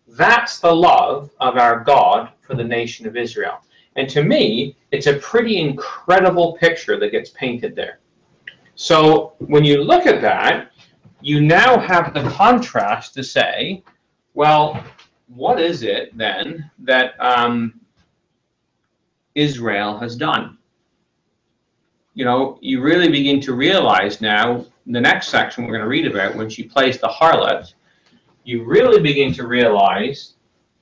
That's the love of our God for the nation of Israel. And to me, it's a pretty incredible picture that gets painted there. So when you look at that, you now have the contrast to say, well, what is it then that Israel has done? You know, you really begin to realize now, the next section we're going to read about, when she plays the harlot, you really begin to realize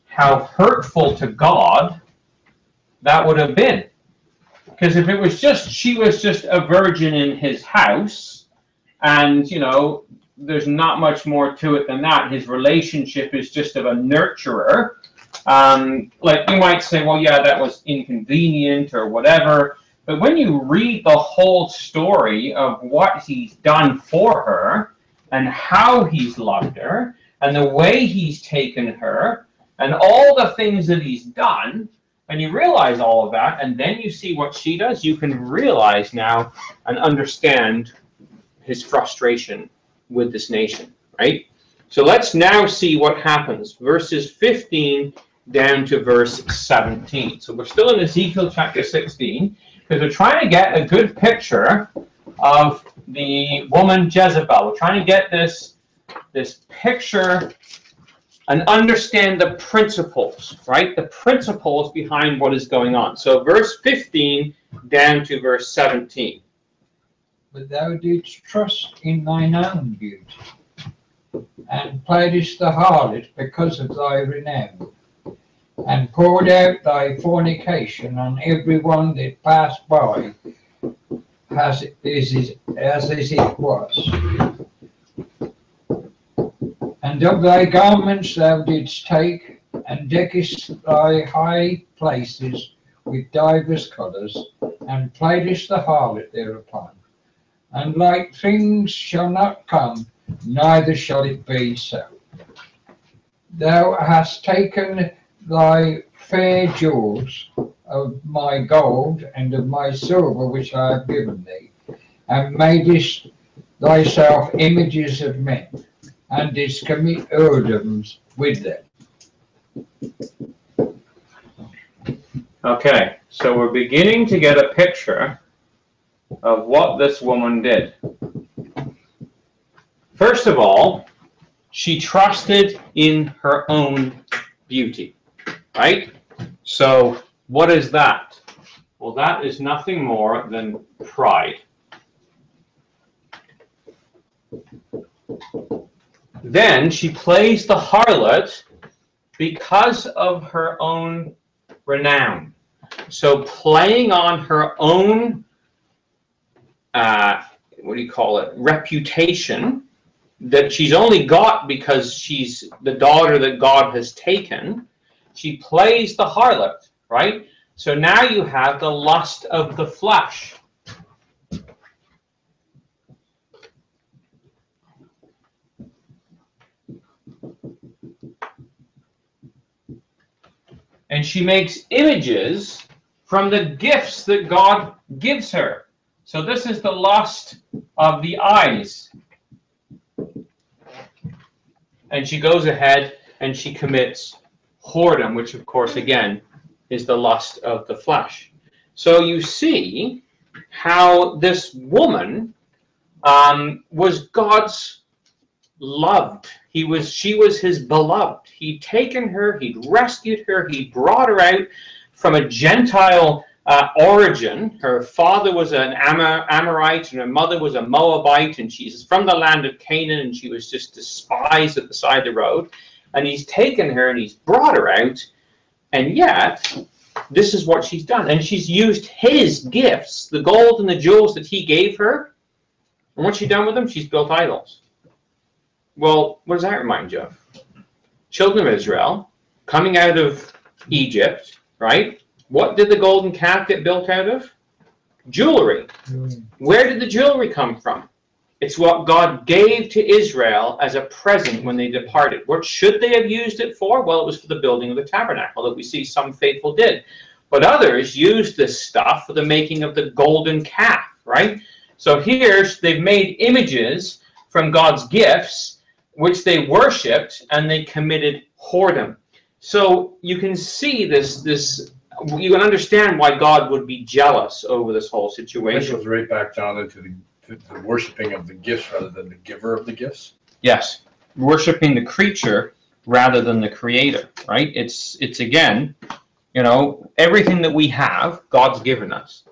how hurtful to God that would have been. Because if it was just, she was just a virgin in his house, and, you know, there's not much more to it than that. His relationship is just of a nurturer. Like, you might say, well, yeah, that was inconvenient or whatever. But when you read the whole story of what he's done for her and how he's loved her and the way he's taken her and all the things that he's done, and you realize all of that, and then you see what she does, you can realize now and understand his frustration with this nation, right? So let's now see what happens. Verses 15 down to verse 17. So we're still in Ezekiel chapter 16. Because we're trying to get a good picture of the woman Jezebel. We're trying to get this picture and understand the principles, right? The principles behind what is going on. So verse 15 down to verse 17. But thou didst trust in thine own beauty, and playedst the harlot because of thy renown, and poured out thy fornication on every one that passed by, as it was. And of thy garments thou didst take, and deckest thy high places with divers colours, and playedst the harlot thereupon. And like things shall not come, neither shall it be so. Thou hast taken thy fair jewels of my gold and of my silver which I have given thee, and madest thyself images of men, and didst commit whoredoms with them. Okay, so we're beginning to get a picture of what this woman did. First of all, she trusted in her own beauty, right? So what is that? Well, that is nothing more than pride. Then she plays the harlot because of her own renown. So playing on her own, reputation that she's only got because she's the daughter that God has taken, she plays the harlot, right? So now you have the lust of the flesh. And she makes images from the gifts that God gives her. So this is the lust of the eyes. And she goes ahead and she commits whoredom, which of course, again, is the lust of the flesh. So you see how this woman was God's loved. She was his beloved. He'd taken her, he'd rescued her, he brought her out from a Gentile origin. Her father was an Amorite and her mother was a Moabite, and she's from the land of Canaan, and she was just despised at the side of the road. And he's taken her and he's brought her out, and yet this is what she's done. And she's used his gifts, the gold and the jewels that he gave her, and what's she done with them? She's built idols. Well, what does that remind you of? Children of Israel coming out of Egypt, right? What did the golden calf get built out of? Jewelry. Where did the jewelry come from? It's what God gave to Israel as a present when they departed. What should they have used it for? Well, it was for the building of the tabernacle that we see some faithful did. But others use this stuff for the making of the golden calf, right? So here they've made images from God's gifts, which they worshipped, and they committed whoredom. So you can see this, you can understand why God would be jealous over this whole Which situation. goes right back down into the worshipping of the gifts rather than the giver of the gifts. Yes, worshipping the creature rather than the creator, right? It's again, you know, everything that we have, God's given us.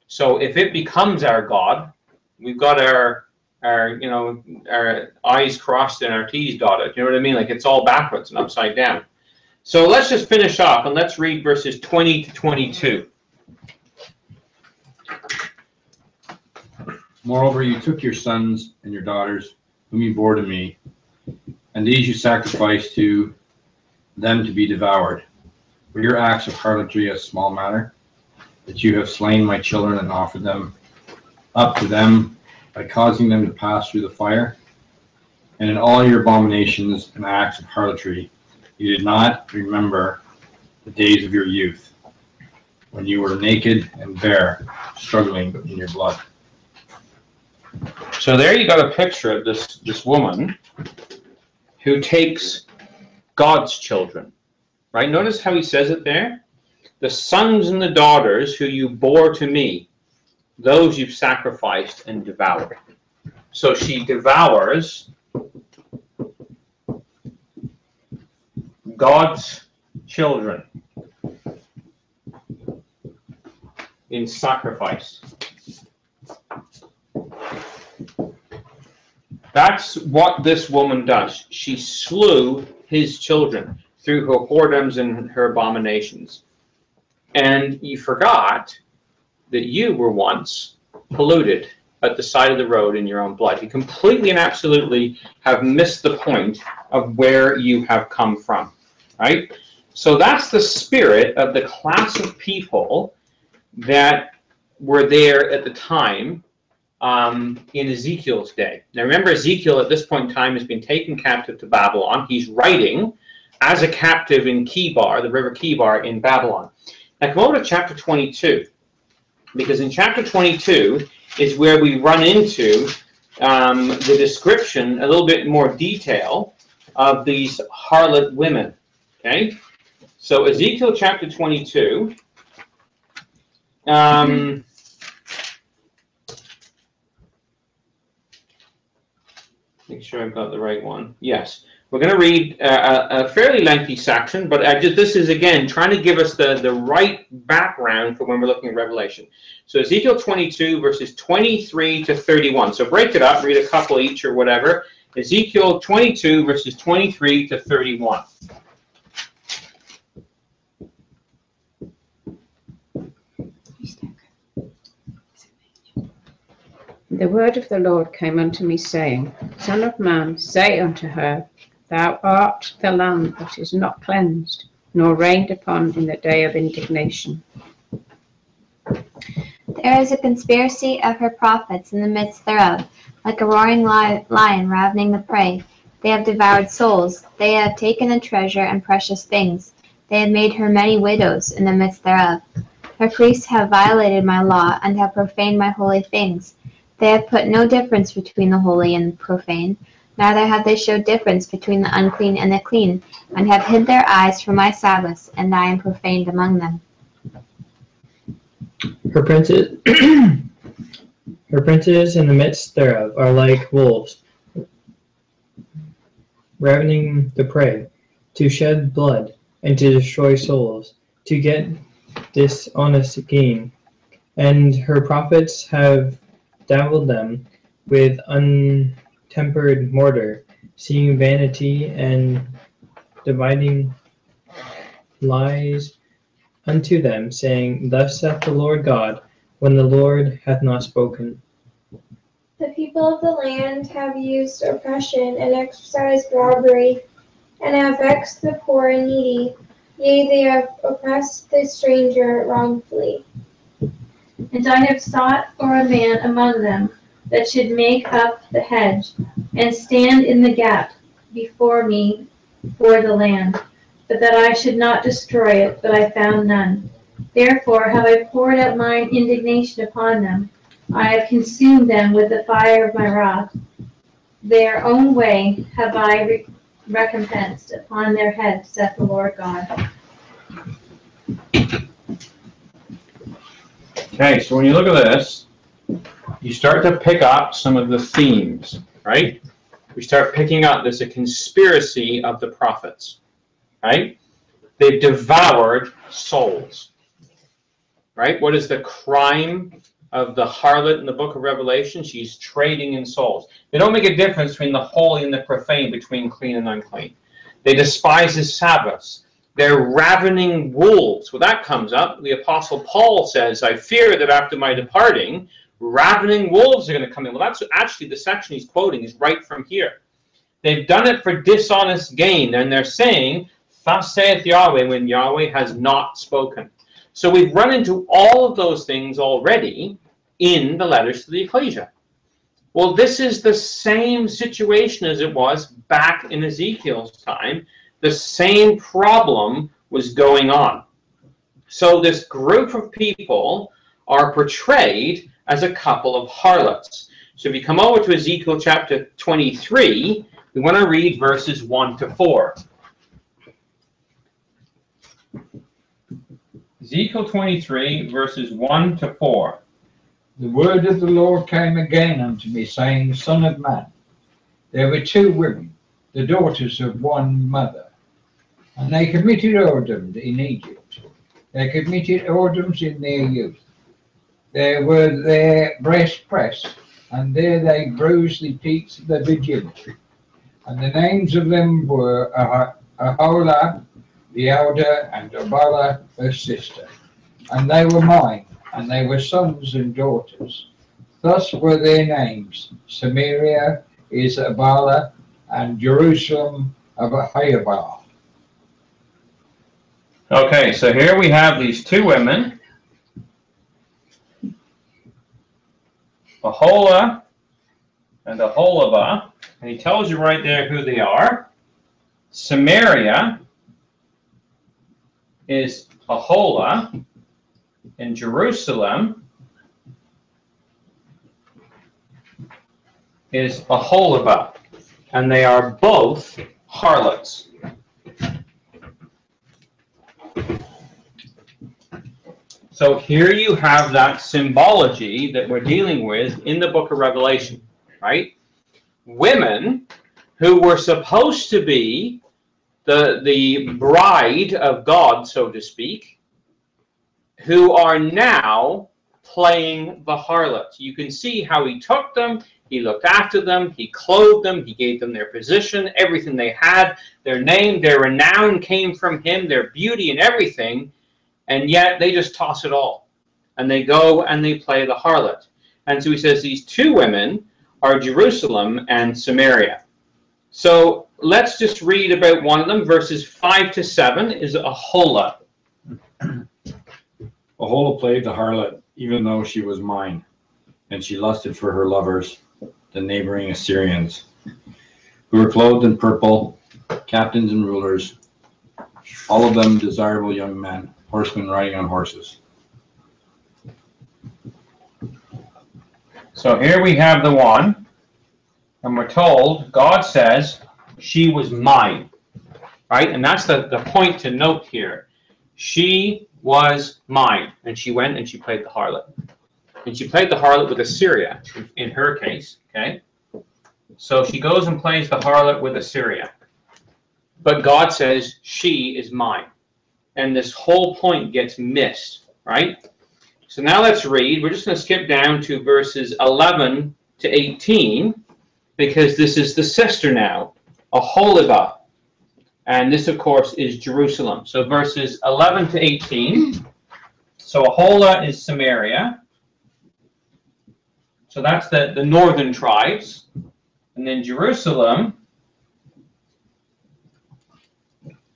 So if it becomes our God, we've got our you know, our I's crossed and our T's dotted. You know what I mean? Like it's all backwards and upside down. So let's just finish off and let's read verses 20 to 22. Moreover, you took your sons and your daughters, whom you bore to me, and these you sacrificed to them to be devoured. Were your acts of harlotry a small matter, that you have slain my children and offered them up to them by causing them to pass through the fire? And in all your abominations and acts of harlotry, you did not remember the days of your youth, when you were naked and bare, struggling in your blood. So there you got a picture of this woman who takes God's children, right? Notice how he says it there. The sons and the daughters who you bore to me, those you've sacrificed and devoured. So she devours God's children in sacrifice. That's what this woman does. She slew his children through her whoredoms and her abominations. And you forgot that you were once polluted at the side of the road in your own blood. You completely and absolutely have missed the point of where you have come from, right? So that's the spirit of the class of people that were there at the time in Ezekiel's day. Now remember, Ezekiel at this point in time has been taken captive to Babylon. He's writing as a captive in Kibar, the river Kibar in Babylon. Now come over to chapter 22, because in chapter 22 is where we run into the description, a little bit more detail, of these harlot women. Okay? So Ezekiel chapter 22. Make sure I've got the right one. Yes. We're going to read a fairly lengthy section, but this is, again, trying to give us the right background for when we're looking at Revelation. So Ezekiel 22, verses 23 to 31. So break it up, read a couple each or whatever. Ezekiel 22, verses 23 to 31. The word of the Lord came unto me, saying, Son of man, say unto her, Thou art the land that is not cleansed, nor rained upon in the day of indignation. There is a conspiracy of her prophets in the midst thereof, like a roaring lion ravening the prey. They have devoured souls. They have taken a treasure and precious things. They have made her many widows in the midst thereof. Her priests have violated my law, and have profaned my holy things. They have put no difference between the holy and the profane, neither have they showed difference between the unclean and the clean, and have hid their eyes from my Sabbaths, and I am profaned among them. Her princes, her princes in the midst thereof are like wolves, ravening the prey, to shed blood, and to destroy souls, to get dishonest gain. And her prophets have dabbled them with untempered mortar, seeing vanity and dividing lies unto them, saying, Thus saith the Lord God, when the Lord hath not spoken. The people of the land have used oppression and exercised robbery, and have vexed the poor and needy. Yea, they have oppressed the stranger wrongfully. And I have sought for a man among them that should make up the hedge, and stand in the gap before me for the land, but that I should not destroy it, but I found none. Therefore have I poured out mine indignation upon them. I have consumed them with the fire of my wrath. Their own way have I recompensed upon their heads, saith the Lord God. Okay, so when you look at this, you start to pick up some of the themes, right? We start picking up there's a conspiracy of the prophets, right? They've devoured souls, right? What is the crime of the harlot in the book of Revelation? She's trading in souls. They don't make a difference between the holy and the profane, between clean and unclean. They despise his Sabbaths. They're ravening wolves. Well, that comes up. The Apostle Paul says, I fear that after my departing, ravening wolves are going to come in. Well, that's actually the section he's quoting is right from here. They've done it for dishonest gain, and they're saying, thus saith Yahweh, when Yahweh has not spoken. So we've run into all of those things already in the letters to the ecclesia. Well, this is the same situation as it was back in Ezekiel's time. The same problem was going on. So this group of people are portrayed as a couple of harlots. So if you come over to Ezekiel chapter 23, we want to read verses 1 to 4. Ezekiel 23, verses 1 to 4. The word of the Lord came again unto me, saying, Son of man, there were two women, the daughters of one mother, and they committed whoredoms in Egypt. They committed whoredoms in their youth. There were their breasts pressed, and there they bruised the teats of the virginity. And the names of them were Aholah, the elder, and Abala, her sister. And they were mine, and they were sons and daughters. Thus were their names: Samaria is Abala, and Jerusalem of Ahayabah. Okay, so here we have these two women, Aholah and Aholibah, and he tells you right there who they are. Samaria is Aholah, and Jerusalem is Aholibah, and they are both harlots. So here you have that symbology that we're dealing with in the book of Revelation, right? Women who were supposed to be the bride of God, so to speak, who are now playing the harlot. You can see how he took them, he looked after them, he clothed them, he gave them their position, everything they had, their name, their renown came from him, their beauty and everything. And yet they just toss it all. And they go and they play the harlot. And so he says these two women are Jerusalem and Samaria. So let's just read about one of them. Verses 5 to 7 is Aholah. Aholah played the harlot, even though she was mine, and she lusted for her lovers, the neighboring Assyrians, who were clothed in purple, captains and rulers, all of them desirable young men, horsemen riding on horses. So here we have the one, and we're told, God says, she was mine, right? And that's the point to note here. She was mine, and she went and she played the harlot. And she played the harlot with Assyria, in her case, okay? So she goes and plays the harlot with Assyria. But God says, she is mine. And this whole point gets missed, right? So now let's read. We're just going to skip down to verses 11 to 18, because this is the sister now, Aholibah. And this, of course, is Jerusalem. So verses 11 to 18. So Aholah is Samaria. So that's the northern tribes. And then Jerusalem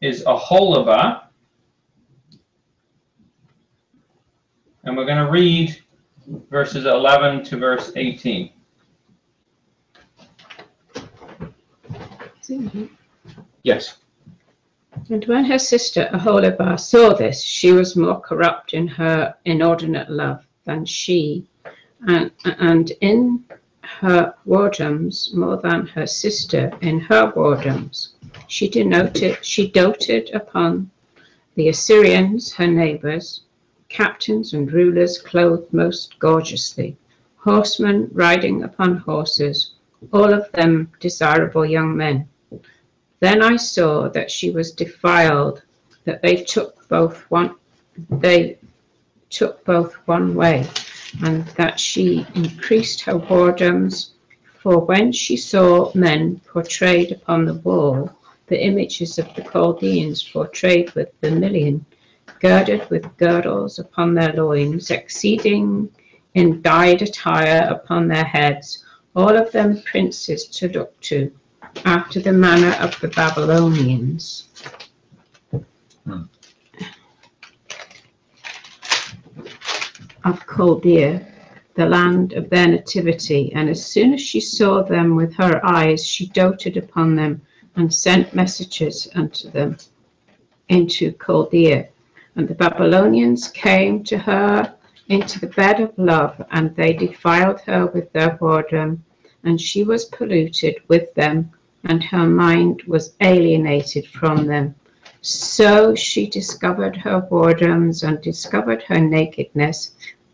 is Aholibah. And we're going to read verses 11 to verse 18. Mm-hmm. Yes. And when her sister Aholibah saw this, she was more corrupt in her inordinate love than she, and in her whoredoms more than her sister in her whoredoms. She doted upon the Assyrians, her neighbors, captains and rulers clothed most gorgeously, horsemen riding upon horses, all of them desirable young men. Then I saw that she was defiled, that they took both one way, and that she increased her whoredoms. For when she saw men portrayed upon the wall, the images of the Chaldeans portrayed with vermilion, girded with girdles upon their loins, exceeding in dyed attire upon their heads, all of them princes to look to, after the manner of the Babylonians. Of Chaldea, the land of their nativity, and as soon as she saw them with her eyes, she doted upon them and sent messages unto them into Chaldea. And the Babylonians came to her into the bed of love, and they defiled her with their whoredom, and she was polluted with them, and her mind was alienated from them. So she discovered her whoredoms and discovered her nakedness.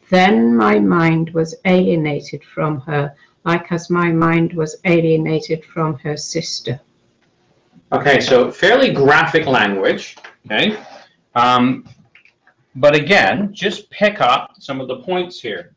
Then my mind was alienated from her, like as my mind was alienated from her sister. Okay, so fairly graphic language, okay? But again, just pick up some of the points here.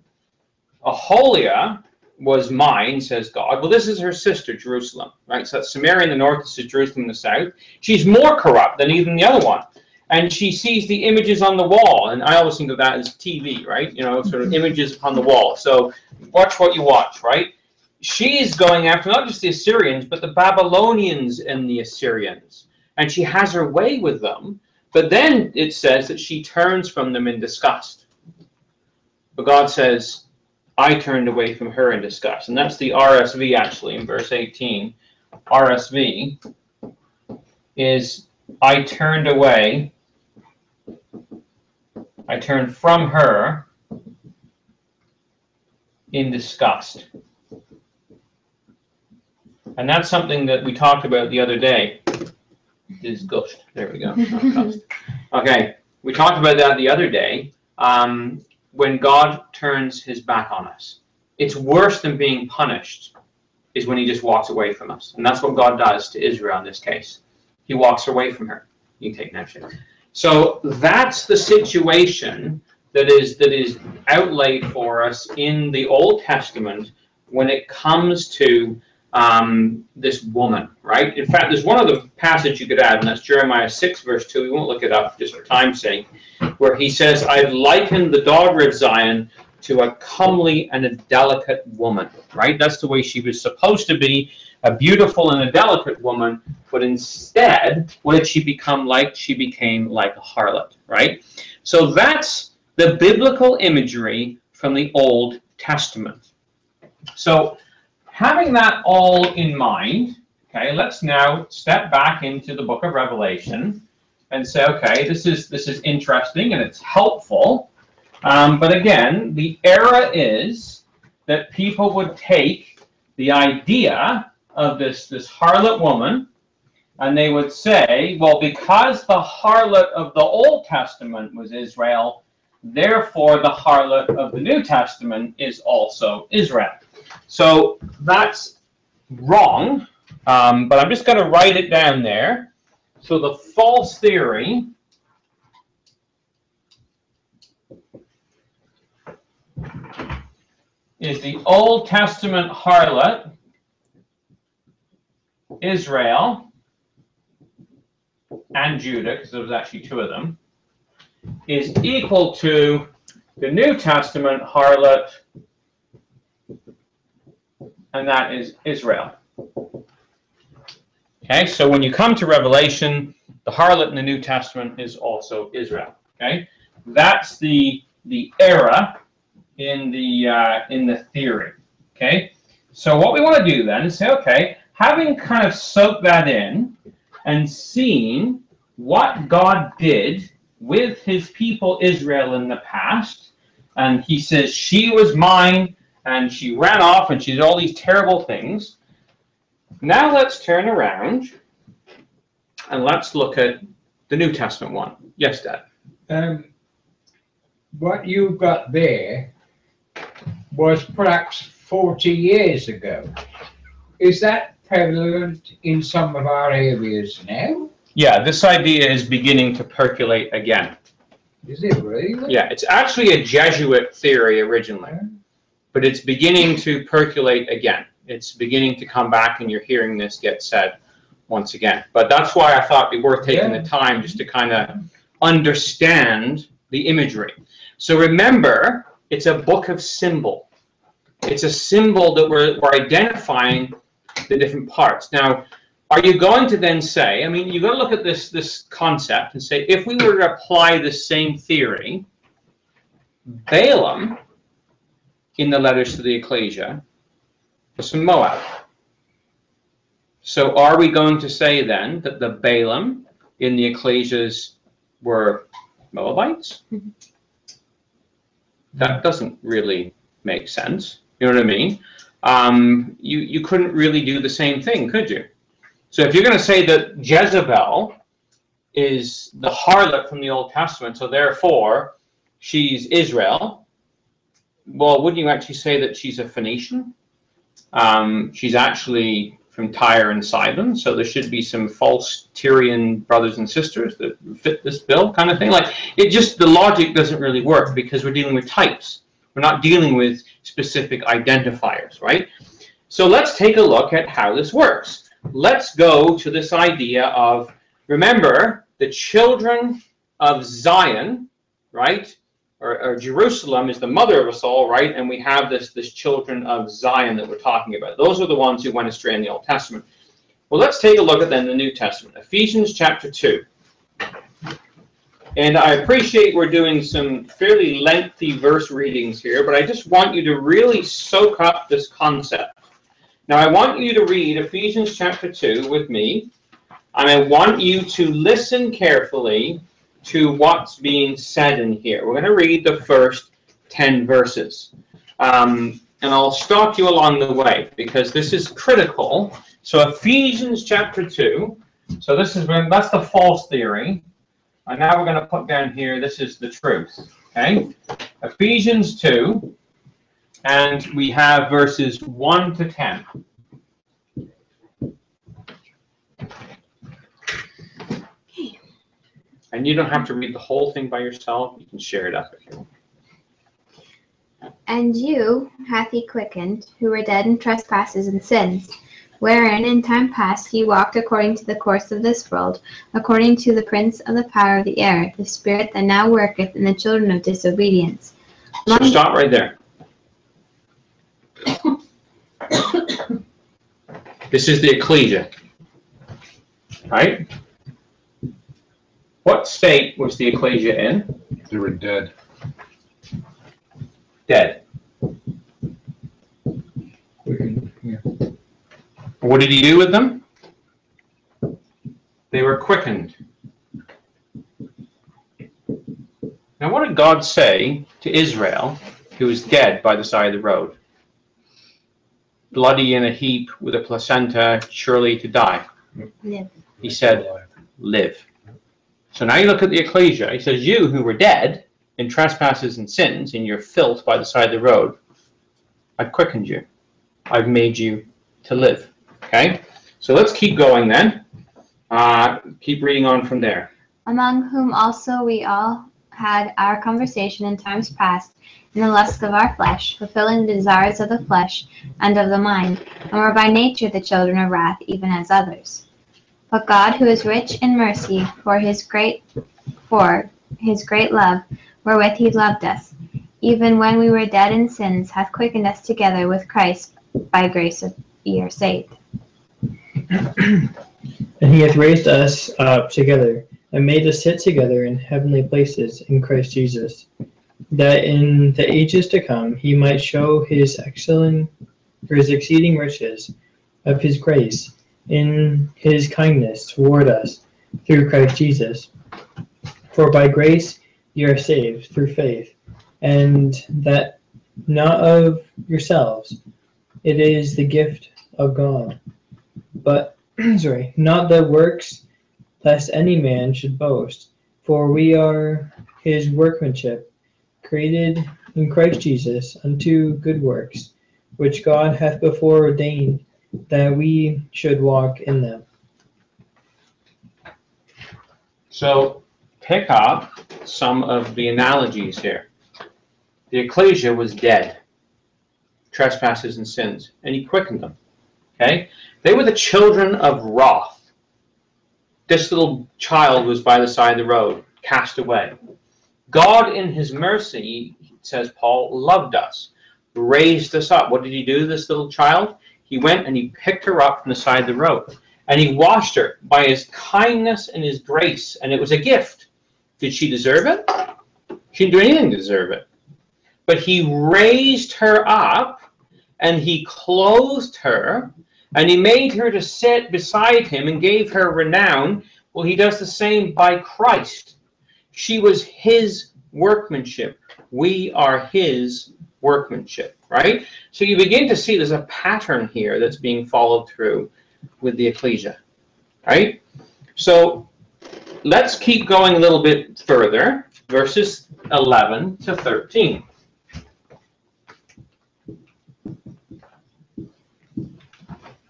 Aholiah was mine, says God. Well, this is her sister, Jerusalem, right? So that's Samaria in the north, this is Jerusalem in the south. She's more corrupt than even the other one. And she sees the images on the wall, and I always think of that as TV, right? You know, sort of images upon the wall. So watch what you watch, right? She's going after not just the Assyrians, but the Babylonians and the Assyrians. And she has her way with them. But then it says that she turns from them in disgust. But God says, I turned away from her in disgust. And that's the RSV, actually, in verse 18. RSV is, I turned away, I turned from her in disgust. And that's something that we talked about the other day. Disgust. There we go. Okay, we talked about that the other day. When God turns his back on us, it's worse than being punished is when he just walks away from us. And that's what God does to Israel in this case. He walks away from her. You can take an action. So that's the situation that is outlaid for us in the Old Testament when it comes to this woman, right? In fact, there's one other passage you could add, and that's Jeremiah 6, verse 2. We won't look it up just for time's sake, where he says, I've likened the daughter of Zion to a comely and a delicate woman, right? That's the way she was supposed to be, a beautiful and a delicate woman, but instead, what did she become like? She became like a harlot, right? So that's the biblical imagery from the Old Testament. So having that all in mind, okay, let's now step back into the book of Revelation and say, okay, this is interesting and it's helpful. But again, the error is that people would take the idea of this harlot woman and they would say, well, because the harlot of the Old Testament was Israel, therefore the harlot of the New Testament is also Israel. So that's wrong, but I'm just going to write it down there. So the false theory is the Old Testament harlot, Israel, and Judah, because there was actually two of them, is equal to the New Testament harlot, and that is Israel. Okay, so when you come to Revelation, the harlot in the New Testament is also Israel. Okay, that's the error in the theory. Okay, so what we want to do then is say, okay, having kind of soaked that in and seen what God did with his people Israel in the past. And he says, she was mine, and she ran off, and she did all these terrible things. Now let's turn around, and let's look at the New Testament one. Yes, Dad? What you've got there was perhaps 40 years ago. Is that prevalent in some of our areas now? Yeah, this idea is beginning to percolate again. Is it really? Yeah, it's actually a Jesuit theory originally, but it's beginning to percolate again. It's beginning to come back, and you're hearing this get said once again. But that's why I thought it'd be worth taking the time just to kind of understand the imagery. So remember, it's a book of symbol. It's a symbol that we're identifying the different parts. Now, are you going to then say, I mean, you've got to look at this concept and say, if we were to apply the same theory, Balaam, in the letters to the Ecclesia, was from Moab. So are we going to say then that the Balaam in the Ecclesias were Moabites? Mm-hmm. That doesn't really make sense. You know what I mean? You couldn't really do the same thing, could you? So if you're going to say that Jezebel is the harlot from the Old Testament, so therefore she's Israel, well, wouldn't you actually say that she's a Phoenician? She's actually from Tyre and Sidon, so there should be some false Tyrian brothers and sisters that fit this bill, kind of thing. Like, it just, the logic doesn't really work because we're dealing with types. We're not dealing with specific identifiers, right? So let's take a look at how this works. Let's go to this idea of, remember, the children of Zion, right? Or Jerusalem is the mother of us all, right? And we have this children of Zion that we're talking about. Those are the ones who went astray in the Old Testament. Well, let's take a look at then the New Testament. Ephesians chapter 2. And I appreciate we're doing some fairly lengthy verse readings here, but I just want you to really soak up this concept. Now, I want you to read Ephesians chapter 2 with me, and I want you to listen carefully to what's being said in here. We're going to read the first 10 verses. And I'll stop you along the way, because this is critical. So Ephesians chapter 2, so that's the false theory. And now we're going to put down here, this is the truth. Okay? Ephesians 2. And we have verses 1 to 10. And you don't have to read the whole thing by yourself. You can share it up if you want. And you hath he quickened, who were dead in trespasses and sins, wherein in time past ye walked according to the course of this world, according to the prince of the power of the air, the spirit that now worketh in the children of disobedience. So stop right there. This is the ecclesia, right? What state was the ecclesia in? They were dead. Dead. Yeah. What did he do with them? They were quickened. Now, what did God say to Israel, who was dead by the side of the road? Bloody in a heap with a placenta, surely to die. Live. He said, live. So now you look at the ecclesia. He says, you who were dead in trespasses and sins, in your filth by the side of the road, I've quickened you. I've made you to live. Okay? So let's keep going then. Keep reading on from there. Among whom also we all had our conversation in times past, in the lust of our flesh, fulfilling the desires of the flesh and of the mind, and were by nature the children of wrath, even as others. But God, who is rich in mercy, for his great love, wherewith he loved us, even when we were dead in sins, hath quickened us together with Christ. By grace ye are saved. And he hath raised us up together, and made us sit together in heavenly places in Christ Jesus, that in the ages to come he might show his exceeding riches of his grace in his kindness toward us through Christ Jesus. For by grace you are saved through faith, and that not of yourselves. It is the gift of God. But, not the works, lest any man should boast. For we are his workmanship, created in Christ Jesus unto good works, which God hath before ordained that we should walk in them. So pick up some of the analogies here. The ecclesia was dead, trespasses and sins, and he quickened them. Okay? They were the children of wrath. This little child was by the side of the road, cast away. God, in his mercy, says Paul, loved us, raised us up. What did he do to this little child? He went and he picked her up from the side of the road. And he washed her by his kindness and his grace. And it was a gift. Did she deserve it? She didn't do anything to deserve it. But he raised her up and he clothed her and he made her to sit beside him and gave her renown. Well, he does the same by Christ. She was his workmanship. We are his workmanship, right? So you begin to see there's a pattern here that's being followed through with the ecclesia, right? So let's keep going a little bit further, verses 11 to 13.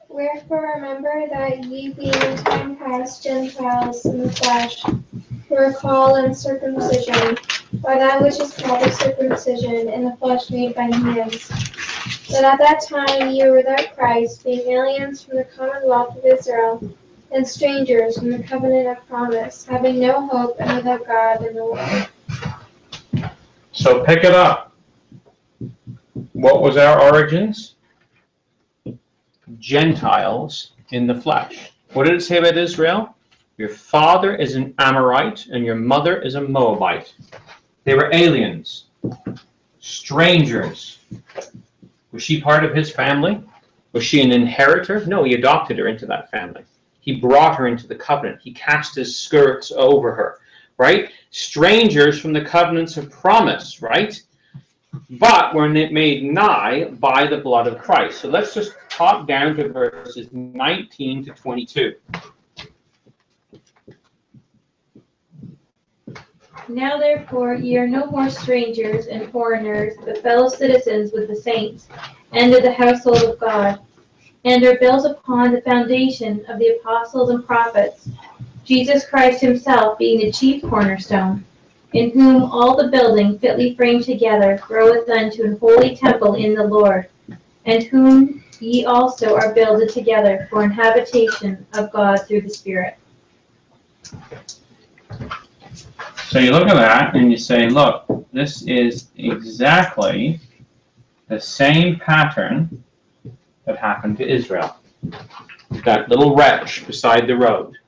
Wherefore remember that ye being in time past Gentiles in the flesh, were called uncircumcision, by that which is called the circumcision in the flesh made by hands. That at that time ye were without Christ, being aliens from the commonwealth of Israel, and strangers from the covenant of promise, having no hope and without God in the world. So pick it up. What was our origins? Gentiles in the flesh. What did it say about Israel? Your father is an Amorite and your mother is a Moabite. They were aliens, strangers. Was she part of his family? Was she an inheritor? No, he adopted her into that family. He brought her into the covenant. He cast his skirts over her, right? Strangers from the covenants of promise, right? But were made nigh by the blood of Christ. So let's just hop down to verses 19 to 22. Now therefore ye are no more strangers and foreigners, but fellow citizens with the saints, and of the household of God, and are built upon the foundation of the apostles and prophets, Jesus Christ himself being the chief cornerstone, in whom all the building fitly framed together groweth unto an holy temple in the Lord, and whom ye also are builded together for an habitation of God through the Spirit. So you look at that and you say, look, this is exactly the same pattern that happened to Israel. That little wretch beside the road.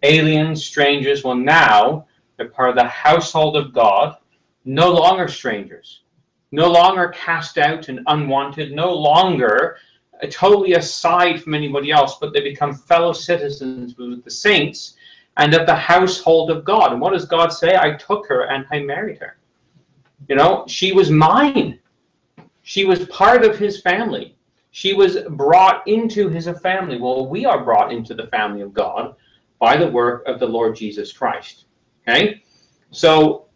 Aliens, strangers, well now they're part of the household of God, no longer strangers, no longer cast out and unwanted, no longer totally aside from anybody else, but they become fellow citizens with the saints and of the household of God. And what does God say? I took her and I married her. You know, she was mine. She was part of his family. She was brought into his family. Well, we are brought into the family of God by the work of the Lord Jesus Christ. Okay? So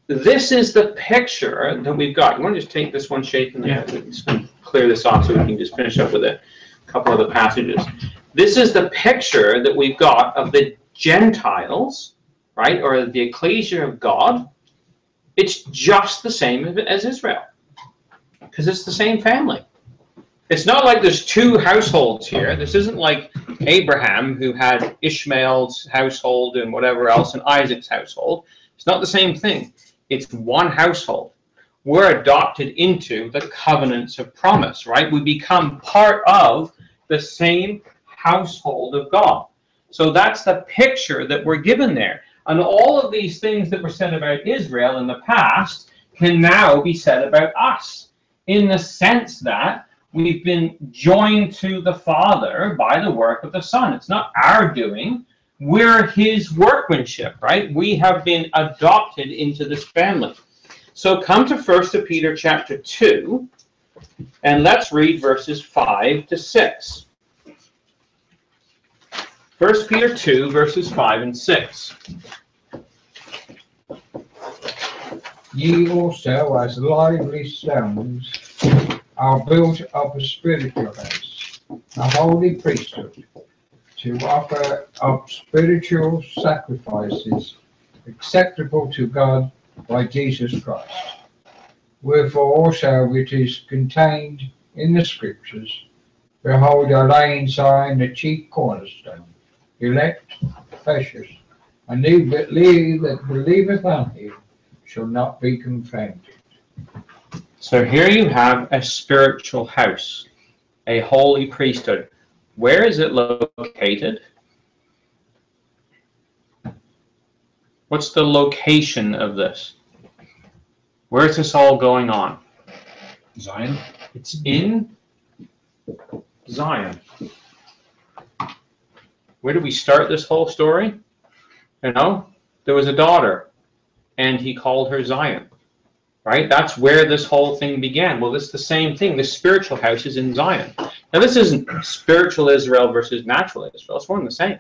this is the picture that we've got. You want to just take this one shape and just clear this off so we can just finish up with a couple other passages. This is the picture that we've got of the Gentiles, right, or the ecclesia of God. It's just the same as Israel, because it's the same family. It's not like there's two households here. This isn't like Abraham, who had Ishmael's household and whatever else, and Isaac's household. It's not the same thing. It's one household. We're adopted into the covenants of promise, right? We become part of the same household of God. So that's the picture that we're given there. And all of these things that were said about Israel in the past can now be said about us, in the sense that we've been joined to the Father by the work of the Son. It's not our doing. We're his workmanship, right? We have been adopted into this family. So come to 1 Peter chapter 2, and let's read verses 5 to 6. 1 Peter 2, verses 5 and 6. Ye also, as lively stones, are built up a spiritual house, a holy priesthood, to offer up spiritual sacrifices acceptable to God by Jesus Christ. Wherefore also it is contained in the Scriptures, Behold, I lay in Zion the chief cornerstone, elect, precious, and he that believeth on him shall not be confounded. So here you have a spiritual house, a holy priesthood. Where is it located? What's the location of this? Where is this all going on? Zion? It's in Zion. Where did we start this whole story? You know, there was a daughter, and he called her Zion. Right? That's where this whole thing began. Well, it's the same thing. The spiritual house is in Zion. Now, this isn't spiritual Israel versus natural Israel. It's one and the same.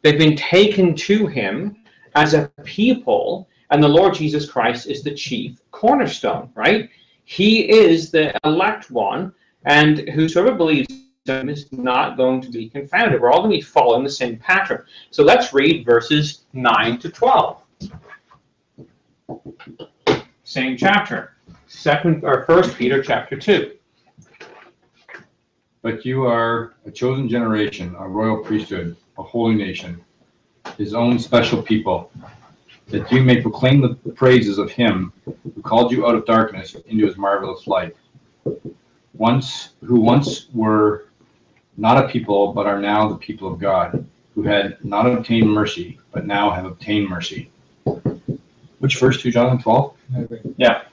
They've been taken to him as a people, and the Lord Jesus Christ is the chief cornerstone, right? He is the elect one, and whosoever believes in him is not going to be confounded. We're all going to be following the same pattern. So let's read verses 9 to 12. Same chapter, 1 Peter chapter 2. But you are a chosen generation, a royal priesthood, a holy nation, his own special people, that you may proclaim the praises of him who called you out of darkness into his marvelous light. Who once were not a people, but are now the people of God, who had not obtained mercy, but now have obtained mercy. Which verse, 2 John 12? Yeah.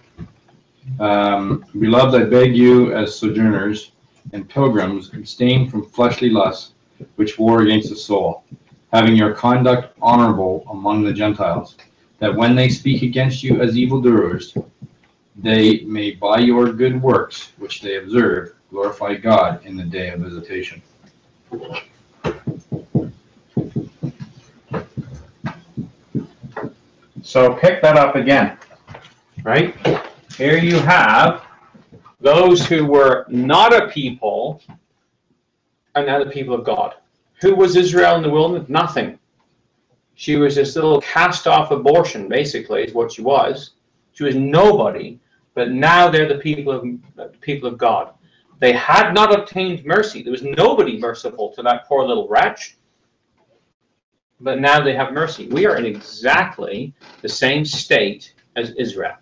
Beloved, I beg you as sojourners and pilgrims, abstain from fleshly lusts which war against the soul, having your conduct honorable among the Gentiles, that when they speak against you as evildoers, they may by your good works which they observe glorify God in the day of visitation. So pick that up again, right? Here you have those who were not a people are now the people of God. Who was Israel in the wilderness? Nothing. She was this little cast-off abortion, basically, is what she was. She was nobody, but now they're the people of God. They had not obtained mercy. There was nobody merciful to that poor little wretch. But now they have mercy. We are in exactly the same state as Israel.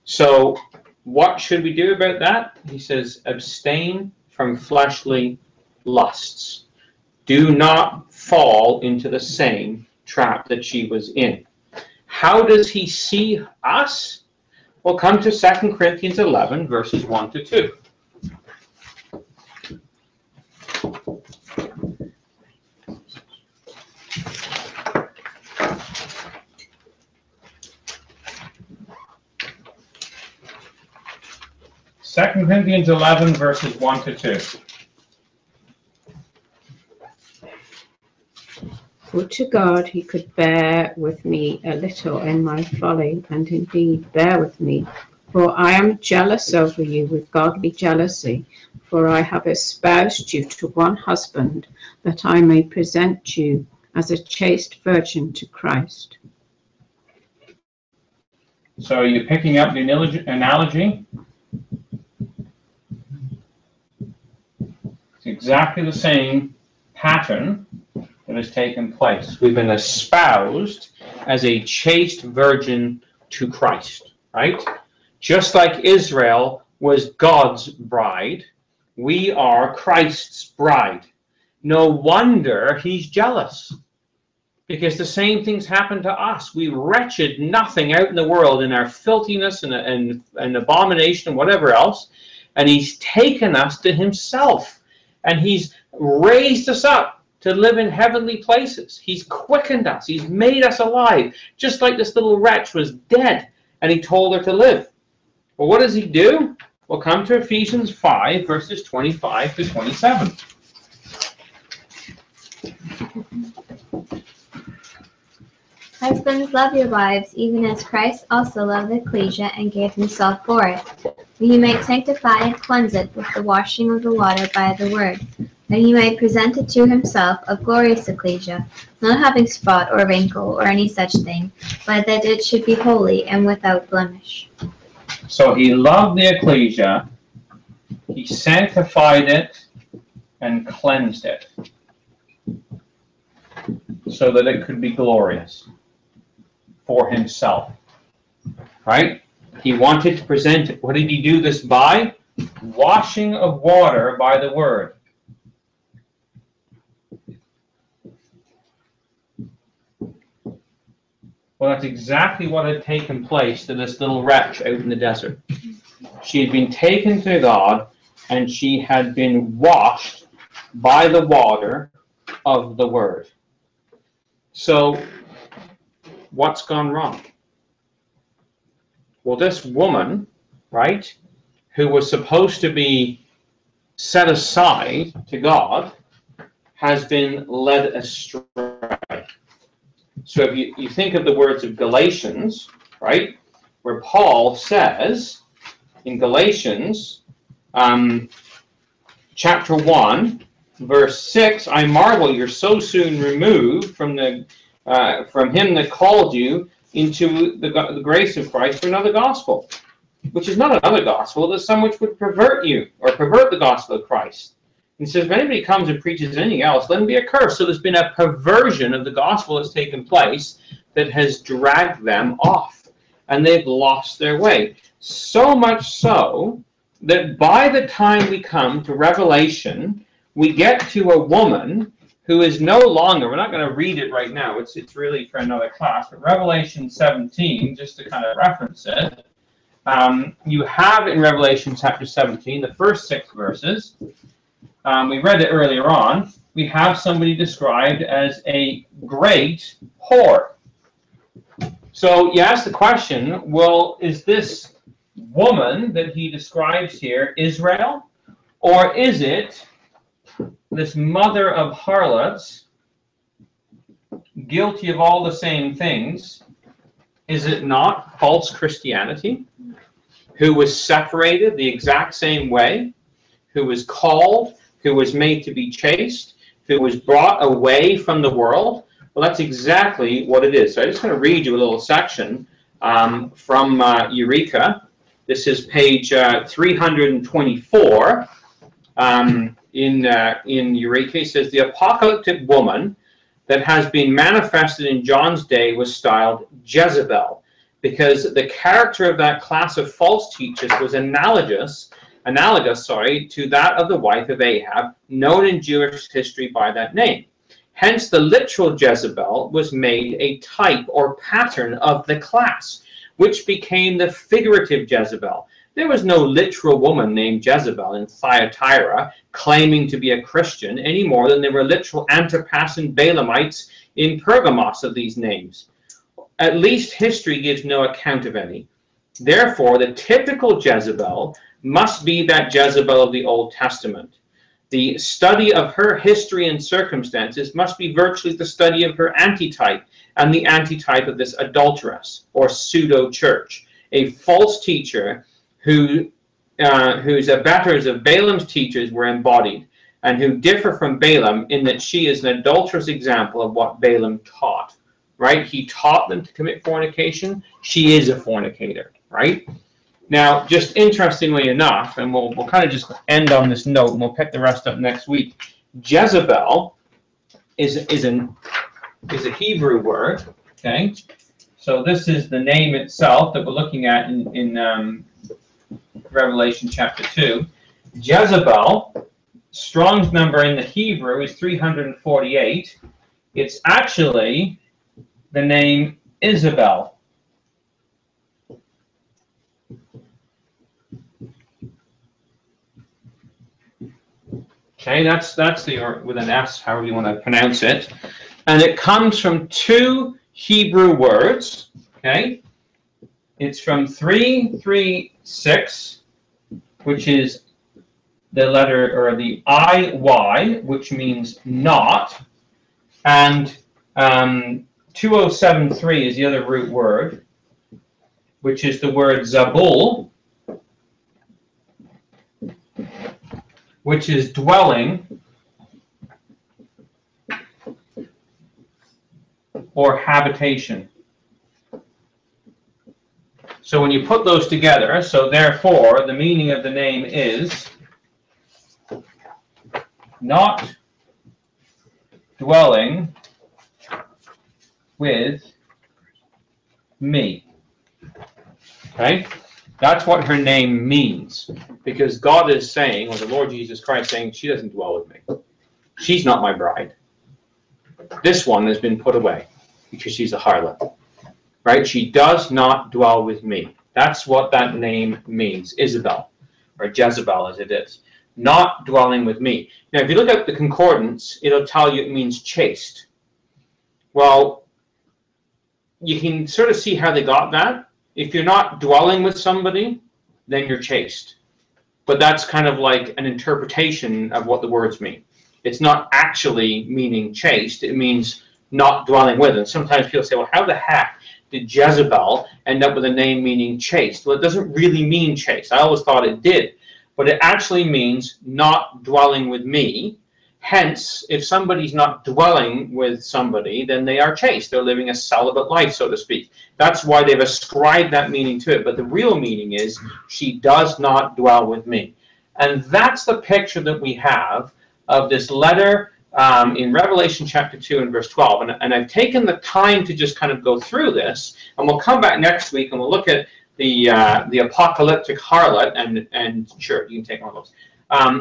So what should we do about that? He says, abstain from fleshly lusts. Do not fall into the same trap that she was in. How does he see us? Well, come to 2 Corinthians 11, verses 1 to 2. Second Corinthians 11, verses 1 to 2. Would to God he could bear with me a little in my folly, and indeed bear with me. For I am jealous over you with godly jealousy, for I have espoused you to one husband, that I may present you as a chaste virgin to Christ. So are you picking up the analogy? It's exactly the same pattern that has taken place. We've been espoused as a chaste virgin to Christ, right? Just like Israel was God's bride, we are Christ's bride. No wonder he's jealous, because the same things happen to us. We wretched nothing out in the world in our filthiness and abomination and whatever else, and he's taken us to himself, and he's raised us up to live in heavenly places. He's quickened us. He's made us alive, just like this little wretch was dead, and he told her to live. Well, what does he do? Well, come to Ephesians 5, verses 25 to 27. Husbands, love your wives, even as Christ also loved the ecclesia and gave himself for it, that he might sanctify and cleanse it with the washing of the water by the word, that he might present it to himself a glorious ecclesia, not having spot or wrinkle or any such thing, but that it should be holy and without blemish. So he loved the ecclesia, he sanctified it, and cleansed it, so that it could be glorious for himself, right? He wanted to present it. What did he do this by? Washing of water by the word. Well, that's exactly what had taken place to this little wretch out in the desert. She had been taken to God, and she had been washed by the water of the word. So, what's gone wrong? Well, this woman, right, who was supposed to be set aside to God, has been led astray. So if you think of the words of Galatians, right, where Paul says in Galatians chapter 1, verse 6, I marvel you're so soon removed from him that called you into the grace of Christ for another gospel, which is not another gospel, it is some which would pervert you, or pervert the gospel of Christ. He says, if anybody comes and preaches anything else, let him be accursed. So there's been a perversion of the gospel that's taken place that has dragged them off, and they've lost their way. So much so that by the time we come to Revelation, we get to a woman who is no longer, we're not going to read it right now, it's really for another class, but Revelation 17, just to kind of reference it, you have in Revelation chapter 17, the first 6 verses, we read it earlier on, we have somebody described as a great whore. So you ask the question, well, is this woman that he describes here Israel, or is it this mother of harlots, guilty of all the same things? Is it not false Christianity, who was separated the exact same way, who was called, who was made to be chaste, who was brought away from the world? Well, that's exactly what it is. So I just want to read you a little section from Eureka. This is page 324 in Eureka. It says, the apocalyptic woman that has been manifested in John's day was styled Jezebel, because the character of that class of false teachers was analogous, to that of the wife of Ahab, known in Jewish history by that name. Hence, the literal Jezebel was made a type or pattern of the class, which became the figurative Jezebel. There was no literal woman named Jezebel in Thyatira claiming to be a Christian any more than there were literal Antipas and Balaamites in Pergamos of these names. At least history gives no account of any. Therefore, the typical Jezebel must be that Jezebel of the Old Testament. The study of her history and circumstances must be virtually the study of her antitype, and the antitype of this adulteress or pseudo-church, a false teacher whose abettors of Balaam's teachers were embodied, and who differ from Balaam in that she is an adulterous example of what Balaam taught, right? He taught them to commit fornication. She is a fornicator, right? Now, just interestingly enough, and we'll kind of just end on this note, and we'll pick the rest up next week. Jezebel is a Hebrew word, okay? So this is the name itself that we're looking at in Revelation chapter 2. Jezebel, Strong's number in the Hebrew is 348. It's actually the name Isabel. Okay, that's the, or with an S, however you want to pronounce it. And it comes from two Hebrew words. Okay, it's from 336, which is the letter, or the IY, which means not, and 2073 is the other root word, which is the word Zabul, which is dwelling or habitation. So when you put those together, so therefore the meaning of the name is not dwelling with me. Okay? That's what her name means. Because God is saying, or the Lord Jesus Christ saying, she doesn't dwell with me. She's not my bride. This one has been put away because she's a harlot. Right? She does not dwell with me. That's what that name means. Isabel, or Jezebel as it is. Not dwelling with me. Now, if you look at the concordance, it'll tell you it means chaste. Well, you can sort of see how they got that. If you're not dwelling with somebody, then you're chaste. But that's kind of like an interpretation of what the words mean. It's not actually meaning chaste. It means not dwelling with. And sometimes people say, well, how the heck did Jezebel end up with a name meaning chaste? Well, it doesn't really mean chaste. I always thought it did. But it actually means not dwelling with me. Hence, if somebody's not dwelling with somebody, then they are chaste. They're living a celibate life, so to speak. That's why they've ascribed that meaning to it. But the real meaning is, she does not dwell with me. And that's the picture that we have of this letter in Revelation chapter 2 and verse 12. And I've taken the time to just kind of go through this. And we'll come back next week and we'll look at the apocalyptic harlot. And sure, you can take one of those.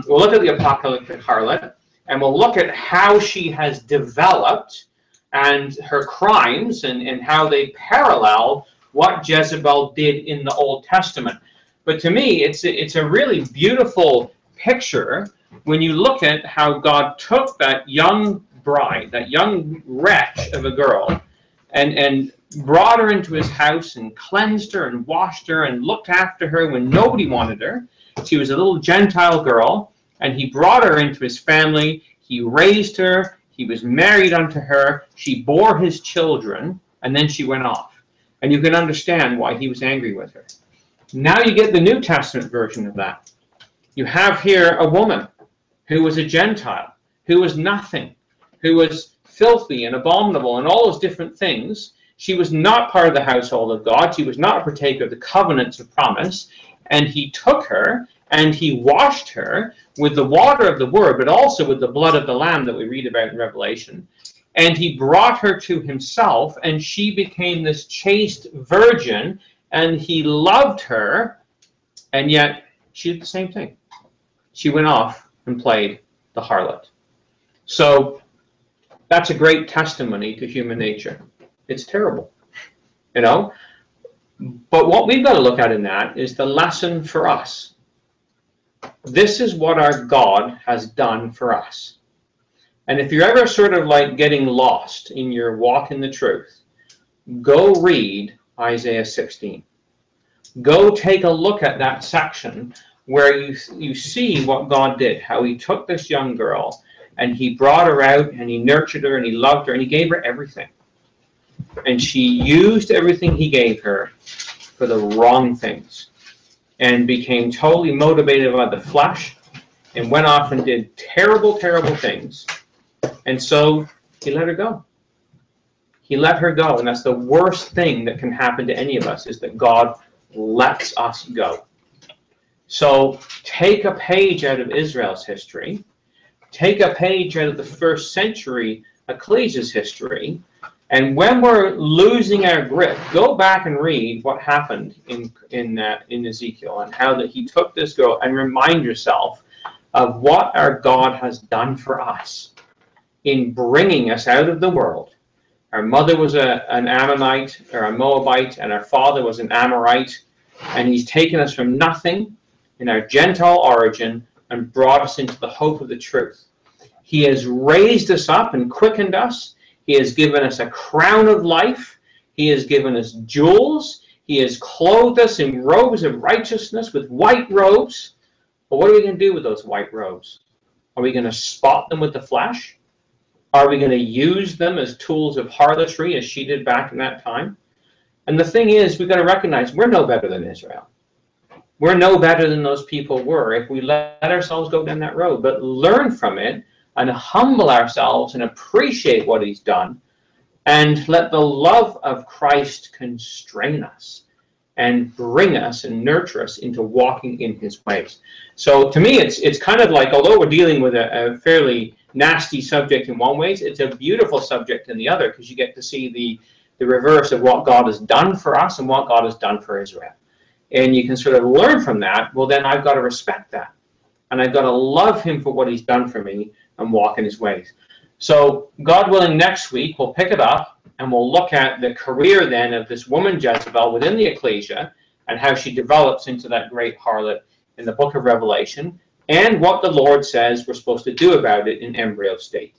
We'll look at the apocalyptic harlot. And we'll look at how she has developed and her crimes and how they parallel what Jezebel did in the Old Testament. But to me, it's a really beautiful picture when you look at how God took that young bride, that young wretch of a girl, and brought her into his house and cleansed her and washed her and looked after her when nobody wanted her. She was a little Gentile girl. And he brought her into his family. He raised her. He was married unto her. She bore his children. And then she went off. And you can understand why he was angry with her. Now you get the New Testament version of that. You have here a woman who was a Gentile, who was nothing, who was filthy and abominable and all those different things. She was not part of the household of God. She was not a partaker of the covenants of promise. And he took her and he washed her with the water of the word, but also with the blood of the Lamb that we read about in Revelation. And he brought her to himself, and she became this chaste virgin, and he loved her, and yet she did the same thing. She went off and played the harlot. So that's a great testimony to human nature. It's terrible, you know? But what we've got to look at in that is the lesson for us. This is what our God has done for us. And if you're ever sort of like getting lost in your walk in the truth, go read Isaiah 16. Go take a look at that section where you see what God did, how he took this young girl and he brought her out and he nurtured her and he loved her and he gave her everything. And she used everything he gave her for the wrong things and became totally motivated by the flesh and went off and did terrible, terrible things. And so he let her go. He let her go. And that's the worst thing that can happen to any of us, is that God lets us go. So take a page out of Israel's history. Take a page out of the first century Ecclesia's history. And when we're losing our grip, go back and read what happened in Ezekiel and how that he took this girl, and remind yourself of what our God has done for us in bringing us out of the world. Our mother was an Ammonite or a Moabite, and our father was an Amorite, and he's taken us from nothing in our Gentile origin and brought us into the hope of the truth. He has raised us up and quickened us. He has given us a crown of life. He has given us jewels. He has clothed us in robes of righteousness, with white robes. But what are we going to do with those white robes? Are we going to spot them with the flesh? Are we going to use them as tools of harlotry, as she did back in that time? And the thing is, we've got to recognize we're no better than Israel. We're no better than those people were if we let ourselves go down that road, but learn from it and humble ourselves and appreciate what he's done, and let the love of Christ constrain us and bring us and nurture us into walking in his ways. So to me, it's kind of like, although we're dealing with a fairly nasty subject in one way, it's a beautiful subject in the other, because you get to see the reverse of what God has done for us and what God has done for Israel. And you can sort of learn from that. Well, then I've got to respect that. And I've got to love him for what he's done for me and walk in his ways. So God willing, next week we'll pick it up and we'll look at the career then of this woman Jezebel within the ecclesia, and how she develops into that great harlot in the book of Revelation, and what the Lord says we're supposed to do about it in embryo state.